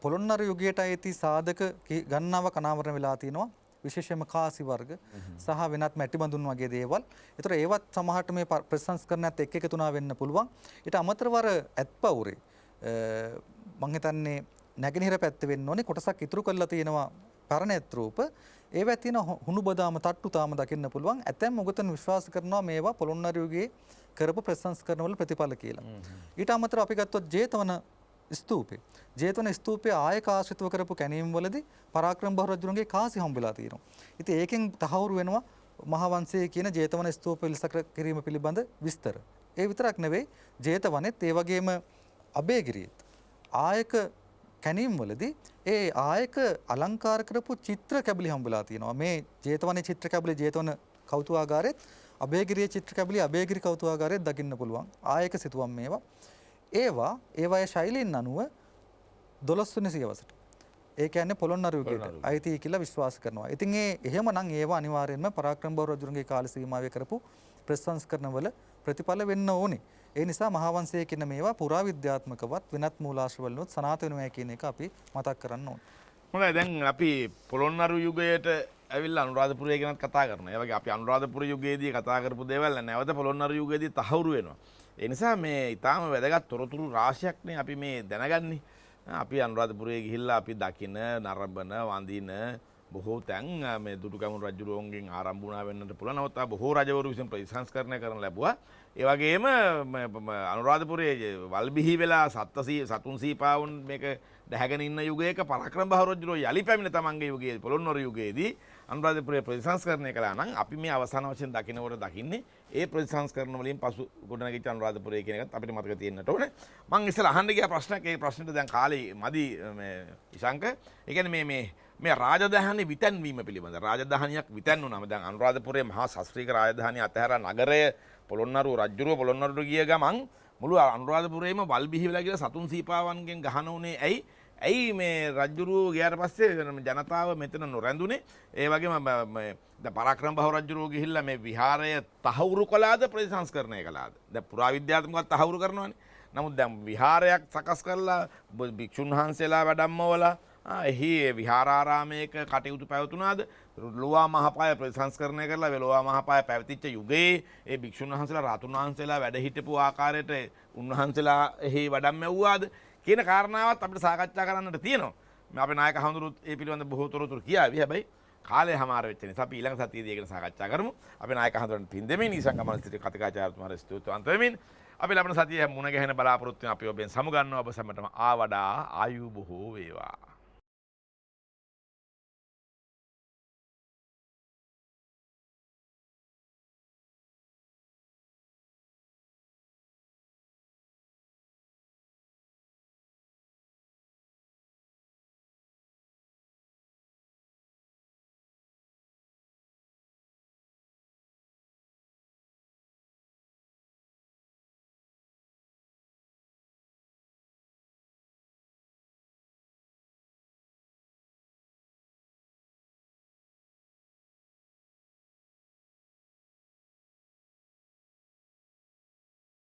පොළොන්නරු යුගයට අයිති සාධක ගණනාවක් අනාවරණය වෙලා තිනවා. විශේෂයෙන්ම කාසි වර්ග සහ වෙනත් මැටි බඳුන් වගේ දේවල්. ඒතර ඒවත් සමහරට මේ ප්‍රසංස්කරණයත් එක්ක එකතු වෙන්න පුළුවන්. ඊට අමතරව ඇත්පවුරේ මං හිතන්නේ නැගෙනහිර පැත්තේ වෙන්න ඕනේ කොටසක් ඉතුරු කරලා තියෙනවා පරණ ඇත්රූප. ඒවා තියෙන හුණු බදාම තට්ටු තාම දකින්න පුළුවන්. ඇතැම් උගතන් විශ්වාස කරනවා මේවා පොළොන්නරු යුගයේ කරපු ප්‍රසංස්කරණ වල ප්‍රතිඵල කියලා. ඊට අමතරව අපි ගත්තොත් ජේතවන ස්තූපේ. ජේතවන ස්තූපයේ ආයක ආශ්‍රිතව කරපු කැණීම් වලදී පරාක්‍රම බහු රජුගේ කාසි හම්බෙලා තියෙනවා. ඉතින් ඒකෙන් තහවුරු වෙනවා මහාවංශයේ කියන ජේතවන ස්තූප පිළිසකර කිරීම පිළිබඳ විස්තර. ඒ විතරක් නෙවෙයි ජේතවනෙත් ඒ වගේම අබේගිරියෙත් ආයක කැණීම් වලදී ඒ ආයක අලංකාර කරපු චිත්‍ර කැබලි හම්බෙලා තියෙනවා. මේ ජේතවනේ චිත්‍ර කැබලි ජේතවන කෞතුකාගාරෙත් අබේගිරියේ චිත්‍ර කැබලි අබේගිරි කෞතුකාගාරෙත් දකින්න පුළුවන්. ආයක සිතුවම් මේවා. ඒවායේ ශෛලීන් අනුව 12 වෙනි සියවසට. ඒ කියන්නේ පොළොන්නරු යුගයට අයිති කියලා විශ්වාස කරනවා. ඉතින් එහෙමනම් ඒවා අනිවාර්යයෙන්ම පරාක්‍රම බහු රජුගේ කාල සීමාවේ කරපු ප්‍රසංස්කරණ වල ප්‍රතිඵල වෙන්න ඕනේ. ඒ නිසා මහාවංශයේ කියන මේවා පුරාවිද්‍යාත්මකවත් වෙනත් මූලාශ්‍රවලුත් සනාථ වෙනවා කියන එක අපි මතක් කරන්න ඕනේ. හොඳයි දැන් අපි පොළොන්නරු යුගයට ඇවිල්ලා අනුරාධපුරය ගැන කතා කරනවා. ඒ වගේ අපි අනුරාධපුර යුගයේදී කතා කරපු දේවල් නැවත පොළොන්නරු යුගයේදී තහවුරු වෙනවා. ඒ නිසා මේ ඊටාම වැදගත් තොරතුරු රාශියක්නේ අපි මේ දැනගන්නේ. අපි අනුරාධපුරයේ ගිහිල්ලා අපි දකින නරඹන වඳින බොහෝ තැන් මේ දුටුගැමුණු රජුරුවන්ගෙන් ආරම්භ වුණා වෙන්නට පුළුවන්. නමුත් බොහෝ රජවරු විසින් ප්‍රතිසංස්කරණය කරන ලැබුවා. ඒ වගේම අනුරාධපුරයේ වල්බිහි වෙලා සතුන් සීපාවුන් මේක දැහැගෙන ඉන්න යුගයක පරාක්‍රම බහු රජුරෝ යලි පැමිණ තමන්ගේ යුගයේ පොළොන්නරු යුගයේදී අනුරාධපුරයේ ප්‍රතිසංස්කරණය කළා නම් අපි මේ අවසාන වශයෙන් දකින්නකොට දකින්නේ ඒ ප්‍රතිසංස්කරණ වලින් පසු ගොඩනැගිච්ච අනුරාධපුරය කියන එකත් අපිට මතක තියෙන්නට ඕනේ. මම ඉස්සෙල්ලා අහන්න ගිය ප්‍රශ්නයක් ඒ ප්‍රශ්නෙට දැන් කාලේ මදි මේ ඉශාංක. ඒ කියන්නේ මේ රාජධානි විතැන්වීම පිළිබඳ රාජධානියක් විතැන්වුණාම දැන් අනුරාධපුරයේ මහා ශාස්ත්‍රීය රාජධානිය අතහැර නගරය පොළොන්නරු රජුරුව පොළොන්නරුට ගිය ගමන් මුළු අනුරාධපුරයේම වල්බිහි වෙලා කියලා සතුන් සීපාවන්ගෙන් ගහන උනේ ඇයි මේ රජුරුව ගියාට පස්සේ ජනතාව මෙතන නොරැඳුනේ? ඒ වගේම පරාක්‍රම බහු රජුරුව ගිහිල්ලා මේ විහාරය තහවුරු කළාද ප්‍රතිසංස්කරණය කළාද? දැන් පුරාවිද්‍යාත්මකව තහවුරු කරනවානේ. නමුත් දැන් විහාරයක් සකස් කරලා භික්ෂුන් වහන්සේලා වැඩමවලා එහි විහාරාරාමයක කටයුතු පැවතුනාද? ලෝවා මහපාය ප්‍රතිසංස්කරණය කරලා ලෝවා මහපාය පැවතිච්ච යුගයේ ඒ භික්ෂුන් වහන්සේලා රාතුන් වහන්සේලා වැඩ හිටපු ආකාරයට උන්වහන්සේලා එහි වැඩම ඇව්වාද කියන කාරණාවත් අපිට සාකච්ඡා කරන්නට තියෙනවා. මේ අපේ නායක හඳුරුත් ඒ පිළිබඳ බොහෝ තොරතුරු කියාවි. හැබැයි කාලය හමාර වෙච්ච නිසා අපි ඊළඟ සතියේදී ඒක ගැන සාකච්ඡා කරමු. අපි නායක හඳුනන පින් දෙමින් ඊසංගමන සිට කතිකාචාර්යතුමාට ස්තුතිවන්ත වෙමින් අපි ලබන සතියේ මුණ ගැහෙන බලාපොරොත්තු වෙන අපි ඔබෙන් සමුගන්නවා. ඔබ සැමටම ආවඩා ආයු බොහෝ වේවා.